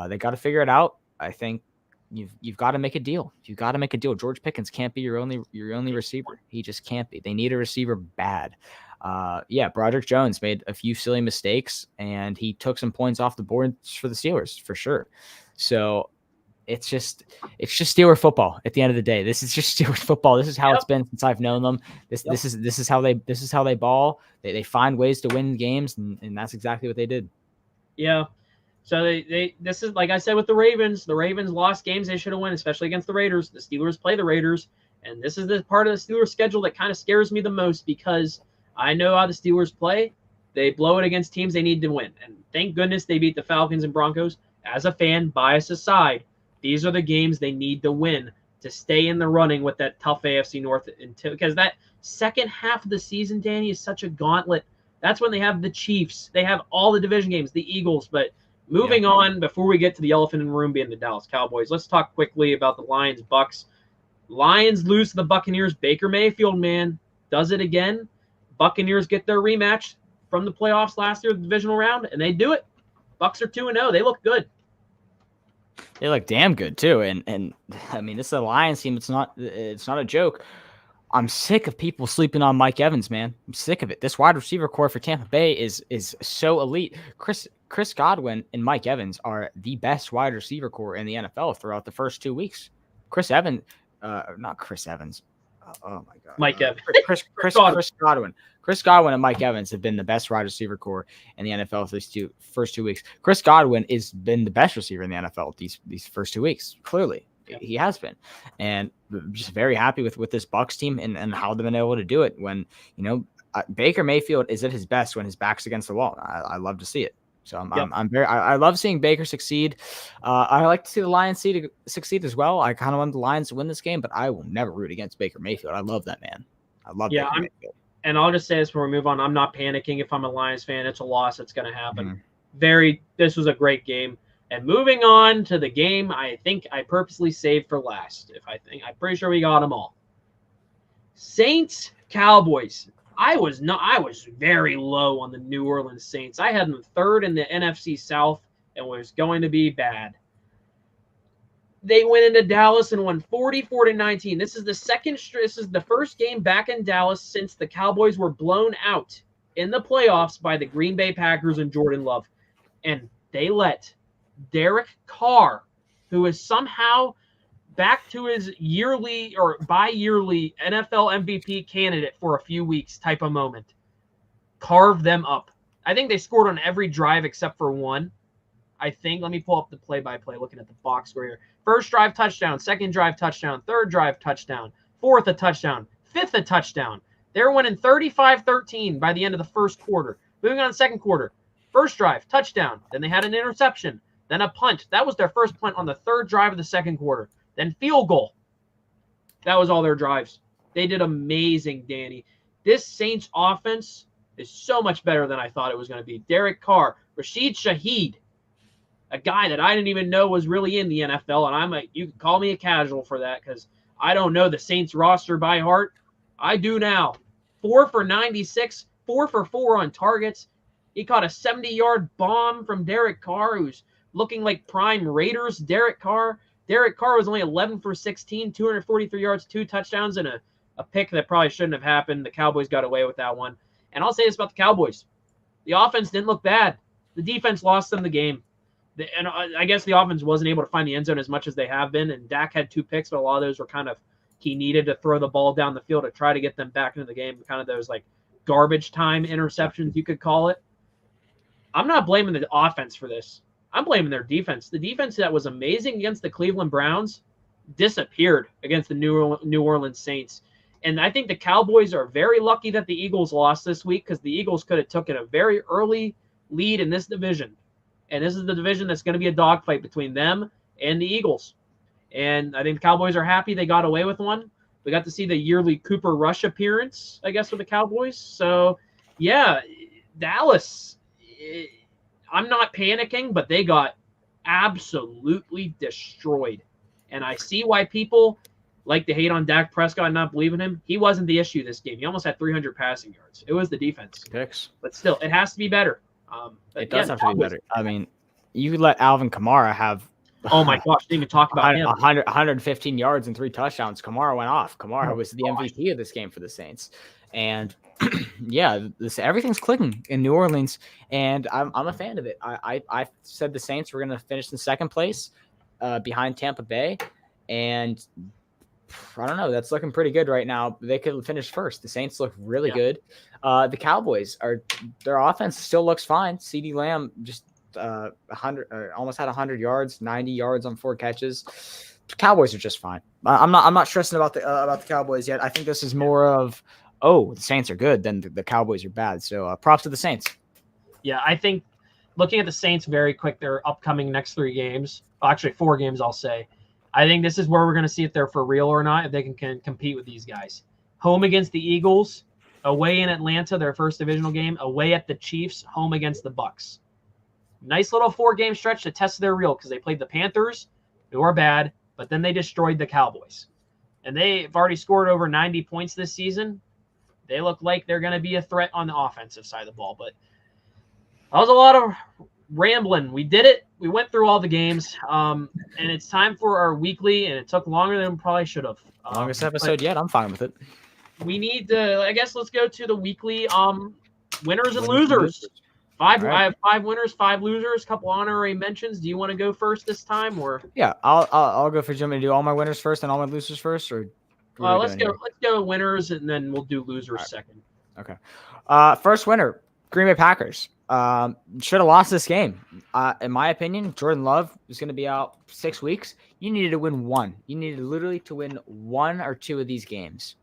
They got to figure it out. I think you've got to make a deal. You've got to make a deal. George Pickens can't be your only receiver. He just can't be. They need a receiver bad. Broderick Jones made a few silly mistakes, and he took some points off the board for the Steelers for sure. So it's just Steeler football at the end of the day. This is just Steelers football. This is how it's been since I've known them. This is how they ball. They find ways to win games, and that's exactly what they did. Yeah. So this is like I said with the Ravens. The Ravens lost games they should have won, especially against the Raiders. The Steelers play the Raiders, and this is the part of the Steelers schedule that kind of scares me the most because I know how the Steelers play. They blow it against teams they need to win, and thank goodness they beat the Falcons and Broncos. As a fan, bias aside, these are the games they need to win to stay in the running with that tough AFC North, because that second half of the season, Danny, is such a gauntlet. That's when they have the Chiefs. They have all the division games, the Eagles, but moving on, before we get to the elephant in the room being the Dallas Cowboys, let's talk quickly about the Lions-Bucks. Lions lose to the Buccaneers. Baker Mayfield, man, does it again. Buccaneers get their rematch from the playoffs last year, the divisional round, and they do it. Bucks are 2-0. They look good. They look damn good too. And I mean, this is a Lions team. It's not a joke. I'm sick of people sleeping on Mike Evans, man. I'm sick of it. This wide receiver core for Tampa Bay is so elite. Chris Godwin and Mike Evans are the best wide receiver core in the NFL throughout the first 2 weeks. Not Chris Evans. Oh my God. Mike Evans. Chris Godwin. Chris Godwin and Mike Evans have been the best wide receiver core in the NFL for these first 2 weeks. Chris Godwin has been the best receiver in the NFL these first 2 weeks. Clearly, he has been, and just very happy with this Bucs team and how they've been able to do it. When Baker Mayfield is at his best when his back's against the wall. I love to see it. So I love seeing Baker succeed. I like to see the Lions succeed as well. I kind of want the Lions to win this game, but I will never root against Baker Mayfield. I love that man. I love Baker Mayfield. And I'll just say this before we move on. I'm not panicking if I'm a Lions fan. It's a loss. It's going to happen. This was a great game. And moving on to the game, I think I purposely saved for last. I'm pretty sure we got them all. Saints, Cowboys. I was very low on the New Orleans Saints. I had them third in the NFC South and was going to be bad. They went into Dallas and won 44-19. This is the first game back in Dallas since the Cowboys were blown out in the playoffs by the Green Bay Packers and Jordan Love. And they let Derek Carr, who is somehow back to his yearly or bi-yearly NFL MVP candidate for a few weeks type of moment, carve them up. I think they scored on every drive except for one. I think, let me pull up the play-by-play looking at the box score here. First drive touchdown, second drive touchdown, third drive touchdown, fourth a touchdown, fifth a touchdown. They're winning 35-13 by the end of the first quarter. Moving on to the second quarter. First drive, touchdown. Then they had an interception. Then a punt. That was their first punt on the third drive of the second quarter. Then field goal. That was all their drives. They did amazing, Danny. This Saints offense is so much better than I thought it was going to be. Derek Carr, Rashid Shaheed, a guy that I didn't even know was really in the NFL, and you can call me a casual for that because I don't know the Saints roster by heart. I do now. 4 for 96, 4 for 4 on targets. He caught a 70-yard bomb from Derek Carr, who's looking like prime Raiders Derek Carr. Derek Carr was only 11 for 16, 243 yards, 2 touchdowns, and a pick that probably shouldn't have happened. The Cowboys got away with that one. And I'll say this about the Cowboys. The offense didn't look bad. The defense lost them the game. And I guess the offense wasn't able to find the end zone as much as they have been. And Dak had 2 picks, but a lot of those were kind of he needed to throw the ball down the field to try to get them back into the game. Kind of those like garbage time interceptions, you could call it. I'm not blaming the offense for this. I'm blaming their defense. The defense that was amazing against the Cleveland Browns disappeared against the New Orleans Saints. And I think the Cowboys are very lucky that the Eagles lost this week because the Eagles could have taken a very early lead in this division. And this is the division that's going to be a dogfight between them and the Eagles. And I think the Cowboys are happy they got away with one. We got to see the yearly Cooper Rush appearance, I guess, with the Cowboys. So, yeah, Dallas, I'm not panicking, but they got absolutely destroyed. And I see why people like to hate on Dak Prescott and not believe in him. He wasn't the issue this game. He almost had 300 passing yards. It was the defense. Picks. But still, it has to be better. It does have to be better. I mean, you could let Alvin Kamara have. Oh my gosh! Didn't even talk about him. 115 yards and 3 touchdowns. Kamara went off. Kamara was the MVP of this game for the Saints, and yeah, everything's clicking in New Orleans, and I'm a fan of it. I said the Saints were going to finish in second place, behind Tampa Bay, and I don't know. That's looking pretty good right now. They could finish first. The Saints look really good. The Cowboys their offense still looks fine. CeeDee Lamb just 100, almost had 100 yards, 90 yards on 4 catches. The Cowboys are just fine. I'm not stressing about the Cowboys yet. I think this is more of the Saints are good, then the Cowboys are bad. So props to the Saints. Yeah, I think looking at the Saints very quick, their upcoming next 3 games, actually 4 games, I'll say. I think this is where we're going to see if they're for real or not, if they can compete with these guys. Home against the Eagles, away in Atlanta, their first divisional game, away at the Chiefs, home against the Bucks. Nice little 4-game stretch to test their real because they played the Panthers, who are bad, but then they destroyed the Cowboys. And they've already scored over 90 points this season. They look like they're going to be a threat on the offensive side of the ball. But that was a lot of rambling. We did it. We went through all the games, and it's time for our weekly, and it took longer than we probably should have. Longest episode yet. I'm fine with it. We need to, I guess, let's go to the weekly winners and losers. Right. I have 5 winners, 5 losers, couple honorary mentions. Do you want to go first this time, or? Yeah, I'll go for Jimmy to do all my winners first and all my losers first, or? Let's go winners, and then we'll do losers second. Okay. First winner, Green Bay Packers. Should have lost this game. In my opinion, Jordan Love is going to be out 6 weeks. You needed to win 1. You needed literally to win 1 or 2 of these games.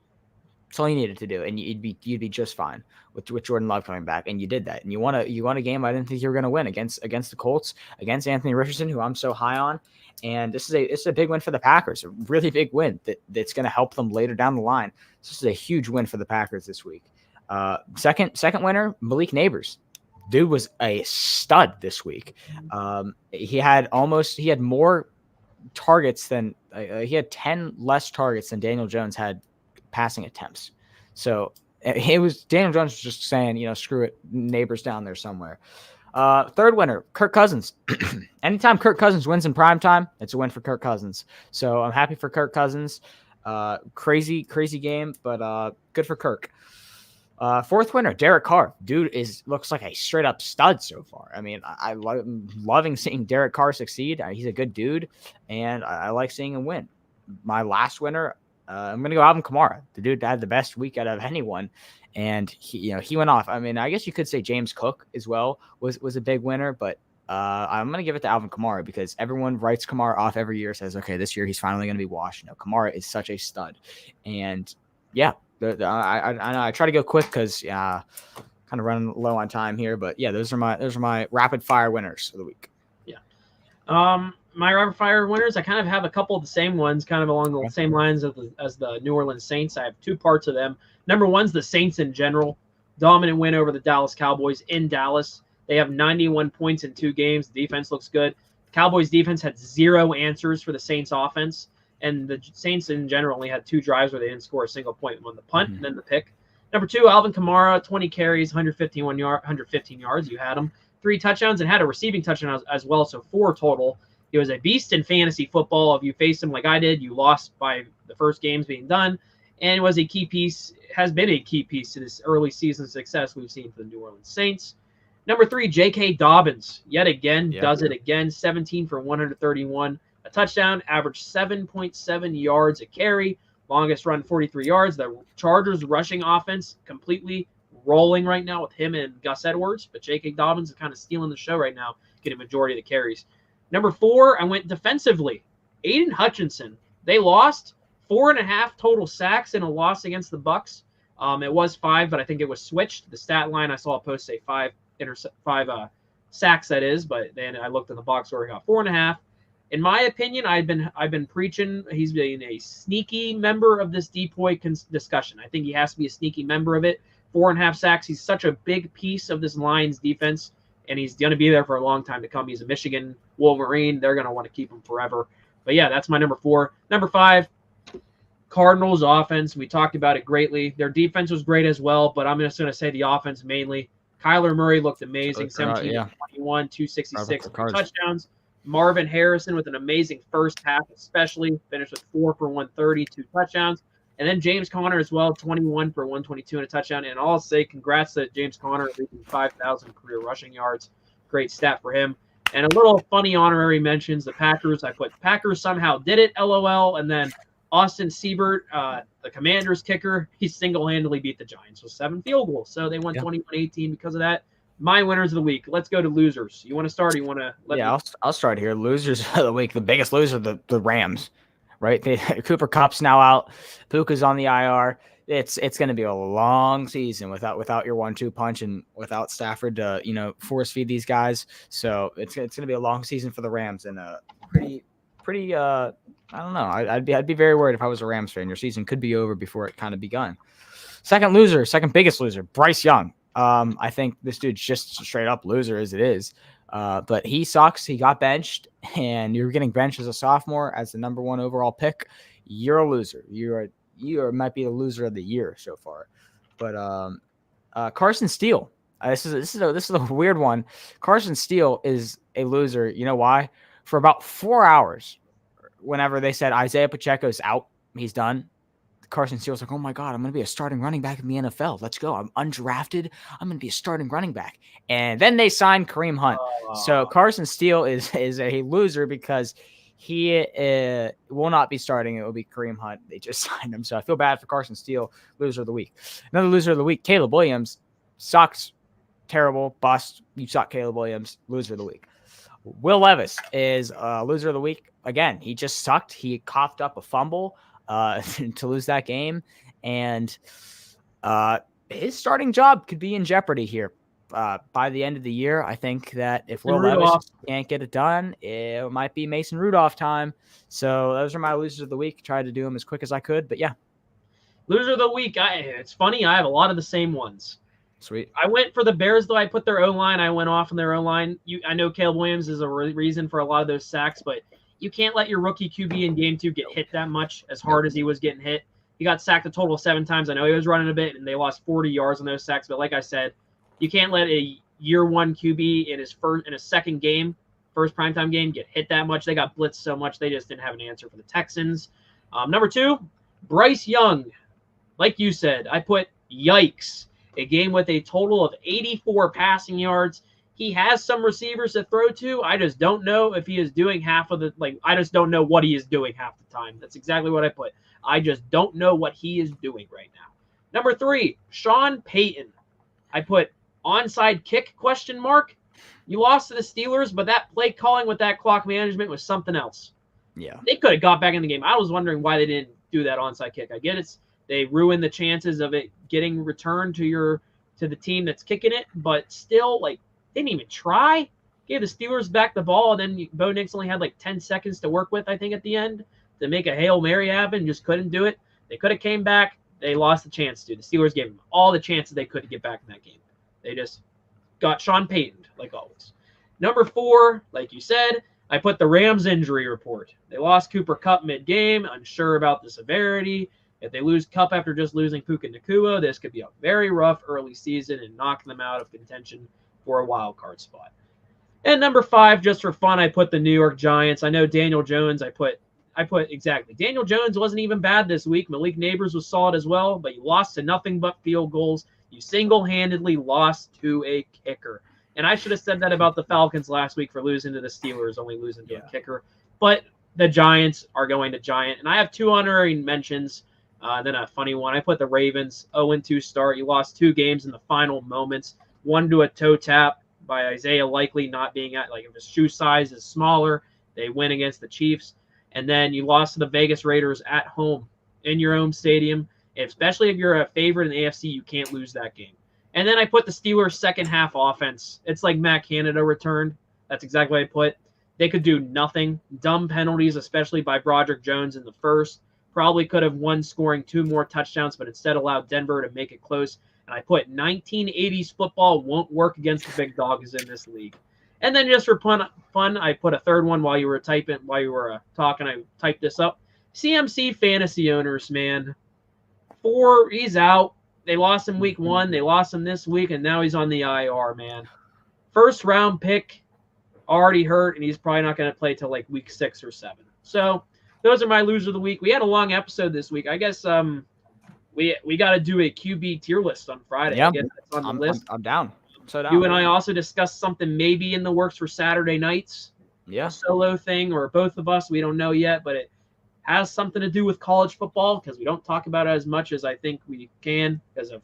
That's all you needed to do, and you'd be just fine with Jordan Love coming back, and you did that. And you won a game I didn't think you were going to win against the Colts, against Anthony Richardson, who I'm so high on. And this is a big win for the Packers, a really big win that's going to help them later down the line. This is a huge win for the Packers this week. Second winner, Malik Neighbors. Dude was a stud this week. He had more targets than he had 10 less targets than Daniel Jones had passing attempts. So it was Daniel Jones just saying, screw it, Neighbors down there somewhere. Third winner, Kirk Cousins. Anytime Kirk Cousins wins in prime time, it's a win for Kirk Cousins. So I'm happy for Kirk Cousins. Crazy game, but good for Kirk. Fourth winner, Derek Carr. Dude looks like a straight up stud so far. I mean, I'm loving seeing Derek Carr succeed. He's a good dude, and I like seeing him win. My last winner, I'm gonna go Alvin Kamara. The dude had the best week out of anyone, and he went off. I mean, I guess you could say James Cook as well was a big winner, but I'm gonna give it to Alvin Kamara because everyone writes Kamara off every year. Says, okay, this year he's finally gonna be washed. Kamara is such a stud, and yeah. I try to go quick because kind of running low on time here, but yeah, those are my rapid fire winners of the week. Yeah, my rapid fire winners, I kind of have a couple of the same ones, kind of along the same lines as the New Orleans Saints. I have two parts of them. Number one's the Saints in general, dominant win over the Dallas Cowboys in Dallas. They have 91 points in 2 games. The defense looks good. The Cowboys defense had 0 answers for the Saints offense. And the Saints in general only had 2 drives where they didn't score a single point. One, the punt, and then the pick. Number 2, Alvin Kamara, 20 carries, 115 yards. You had him. 3 touchdowns and had a receiving touchdown as well, so 4 total. He was a beast in fantasy football. If you faced him like I did, you lost by the first games being done. And was a key piece, has been a key piece to this early season success we've seen for the New Orleans Saints. Number 3, J.K. Dobbins, yet again, does it again, 17 for 131. A touchdown, averaged 7.7 yards a carry, longest run 43 yards. The Chargers rushing offense completely rolling right now with him and Gus Edwards, but J.K. Dobbins is kind of stealing the show right now, getting a majority of the carries. Number 4, I went defensively. Aiden Hutchinson. They lost 4.5 total sacks in a loss against the Bucs. It was 5, but I think it was switched. The stat line I saw a post say 5 sacks, that is, but then I looked in the box score, he got 4.5. In my opinion, I've been preaching he's been a sneaky member of this decoy discussion. I think he has to be a sneaky member of it. 4.5 sacks. He's such a big piece of this Lions defense, and he's going to be there for a long time to come. He's a Michigan Wolverine. They're going to want to keep him forever. But yeah, that's my number 4. Number 5, Cardinals offense. We talked about it greatly. Their defense was great as well, but I'm just going to say the offense mainly. Kyler Murray looked amazing. 17 21, 266 touchdowns. Marvin Harrison with an amazing first half, especially finished with 4 for 130, 2 touchdowns. And then James Conner as well, 21 for 122 and a touchdown. And I'll say congrats to James Conner reaching 5,000 career rushing yards. Great stat for him. And a little funny honorary mentions, the Packers. I put Packers somehow did it, LOL. And then Austin Seibert, the Commanders kicker, he single-handedly beat the Giants with 7 field goals. So they won 21-18 because of that. My winners of the week. Let's go to losers. You want to start or you want to let me? I'll start here. Losers of the week. The biggest loser, the Rams, right? Cooper Kupp's now out. Puka's on the IR. It's going to be a long season without your 1-2 punch and without Stafford to, force feed these guys. So it's going to be a long season for the Rams and pretty I don't know. I'd be very worried if I was a Rams fan. Your season could be over before it kind of begun. Second biggest loser, Bryce Young. I think this dude's just a straight up loser as it is. But he sucks. He got benched, and you're getting benched as a sophomore as the number 1 overall pick. You're a loser. You might be the loser of the year so far. But Carson Steele. This is a weird one. Carson Steele is a loser. You know why? For about 4 hours, whenever they said Isaiah Pacheco's out, he's done. Carson Steele's like, oh my God, I'm going to be a starting running back in the NFL. Let's go. I'm undrafted. I'm going to be a starting running back. And then they signed Kareem Hunt. So Carson Steele is a loser because he will not be starting. It will be Kareem Hunt. They just signed him. So I feel bad for Carson Steele, loser of the week. Another loser of the week, Caleb Williams. Sucks. Terrible. Bust. You suck, Caleb Williams. Loser of the week. Will Levis is loser of the week. Again, he just sucked. He coughed up a fumble to lose that game, and his starting job could be in jeopardy here by the end of the year. I think that if Will Levis can't get it done, it might be Mason Rudolph time. So those are my losers of the week. Tried to do them as quick as I could, but yeah. Loser of the week. It's funny. I have a lot of the same ones. Sweet. I went for the Bears, though. I put their O-line. I went off on their O-line. I know Caleb Williams is a reason for a lot of those sacks, but you can't let your rookie QB in game 2 get hit that much as hard as he was getting hit. He got sacked a total of 7 times. I know he was running a bit, and they lost 40 yards on those sacks. But like I said, you can't let a year one QB in his second game, first primetime game, get hit that much. They got blitzed so much they just didn't have an answer for the Texans. Number 2, Bryce Young. Like you said, I put yikes. A game with a total of 84 passing yards. He has some receivers to throw to. I just don't know if he is doing half of the, I just don't know what he is doing half the time. That's exactly what I put. I just don't know what he is doing right now. Number 3, Sean Payton. I put onside kick ? You lost to the Steelers, but that play calling with that clock management was something else. Yeah. They could have got back in the game. I was wondering why they didn't do that onside kick. I get it. They ruined the chances of it getting returned to the team that's kicking it, but still, didn't even try. Gave the Steelers back the ball, and then Bo Nix only had 10 seconds to work with, I think, at the end to make a Hail Mary happen. Just couldn't do it. They could have came back. They lost the chance to. The Steelers gave them all the chances they could to get back in that game. They just got Sean Payton, like always. Number 4, like you said, I put the Rams injury report. They lost Cooper Kupp mid-game, unsure about the severity. If they lose Kupp after just losing Puka Nacua, this could be a very rough early season and knock them out of contention for a wild card spot. And number 5, just for fun, I put the New York Giants. I know Daniel Jones, I put exactly. Daniel Jones wasn't even bad this week. Malik Neighbors was solid as well, but you lost to nothing but field goals. You single-handedly lost to a kicker. And I should have said that about the Falcons last week for losing to the Steelers, only losing to a kicker. But the Giants are going to Giant. And I have 2 honorary mentions, then a funny one. I put the Ravens 0-2 start. You lost 2 games in the final moments. One to a toe tap by Isaiah Likely not being at, if his shoe size is smaller, they win against the Chiefs. And then you lost to the Vegas Raiders at home in your own stadium. Especially if you're a favorite in the AFC, you can't lose that game. And then I put the Steelers' second half offense. It's like Matt Canada returned. That's exactly what I put. They could do nothing. Dumb penalties, especially by Broderick Jones in the first. Probably could have won scoring 2 more touchdowns, but instead allowed Denver to make it close. And I put 1980s football won't work against the big dogs in this league. And then just for fun, I put a third one while you were talking. I typed this up. CMC fantasy owners, man. 4, he's out. They lost him week 1. They lost him this week, and now he's on the IR, man. First round pick, already hurt, and he's probably not going to play till week 6 or 7. So those are my losers of the week. We had a long episode this week. I guess we got to do a QB tier list on Friday. Yeah, I guess that's on the list. I'm down. So down. You and I also discussed something maybe in the works for Saturday nights. Yeah. A solo thing, or both of us. We don't know yet, but it has something to do with college football because we don't talk about it as much as I think we can because of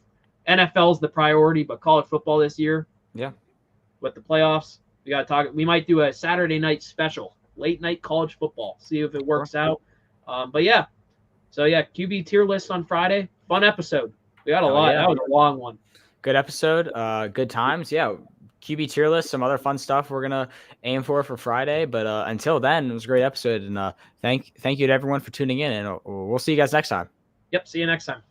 NFL's the priority, but college football this year. Yeah. With the playoffs, we got to talk. We might do a Saturday night special, late night college football, see if it works out. But yeah. So yeah, QB tier list on Friday. Fun episode. We got a lot. Yeah. That was a long one. Good episode. Good times. Yeah. QB tier list, some other fun stuff we're gonna aim for Friday. But until then, it was a great episode, and thank you to everyone for tuning in, and we'll see you guys next time. Yep, see you next time.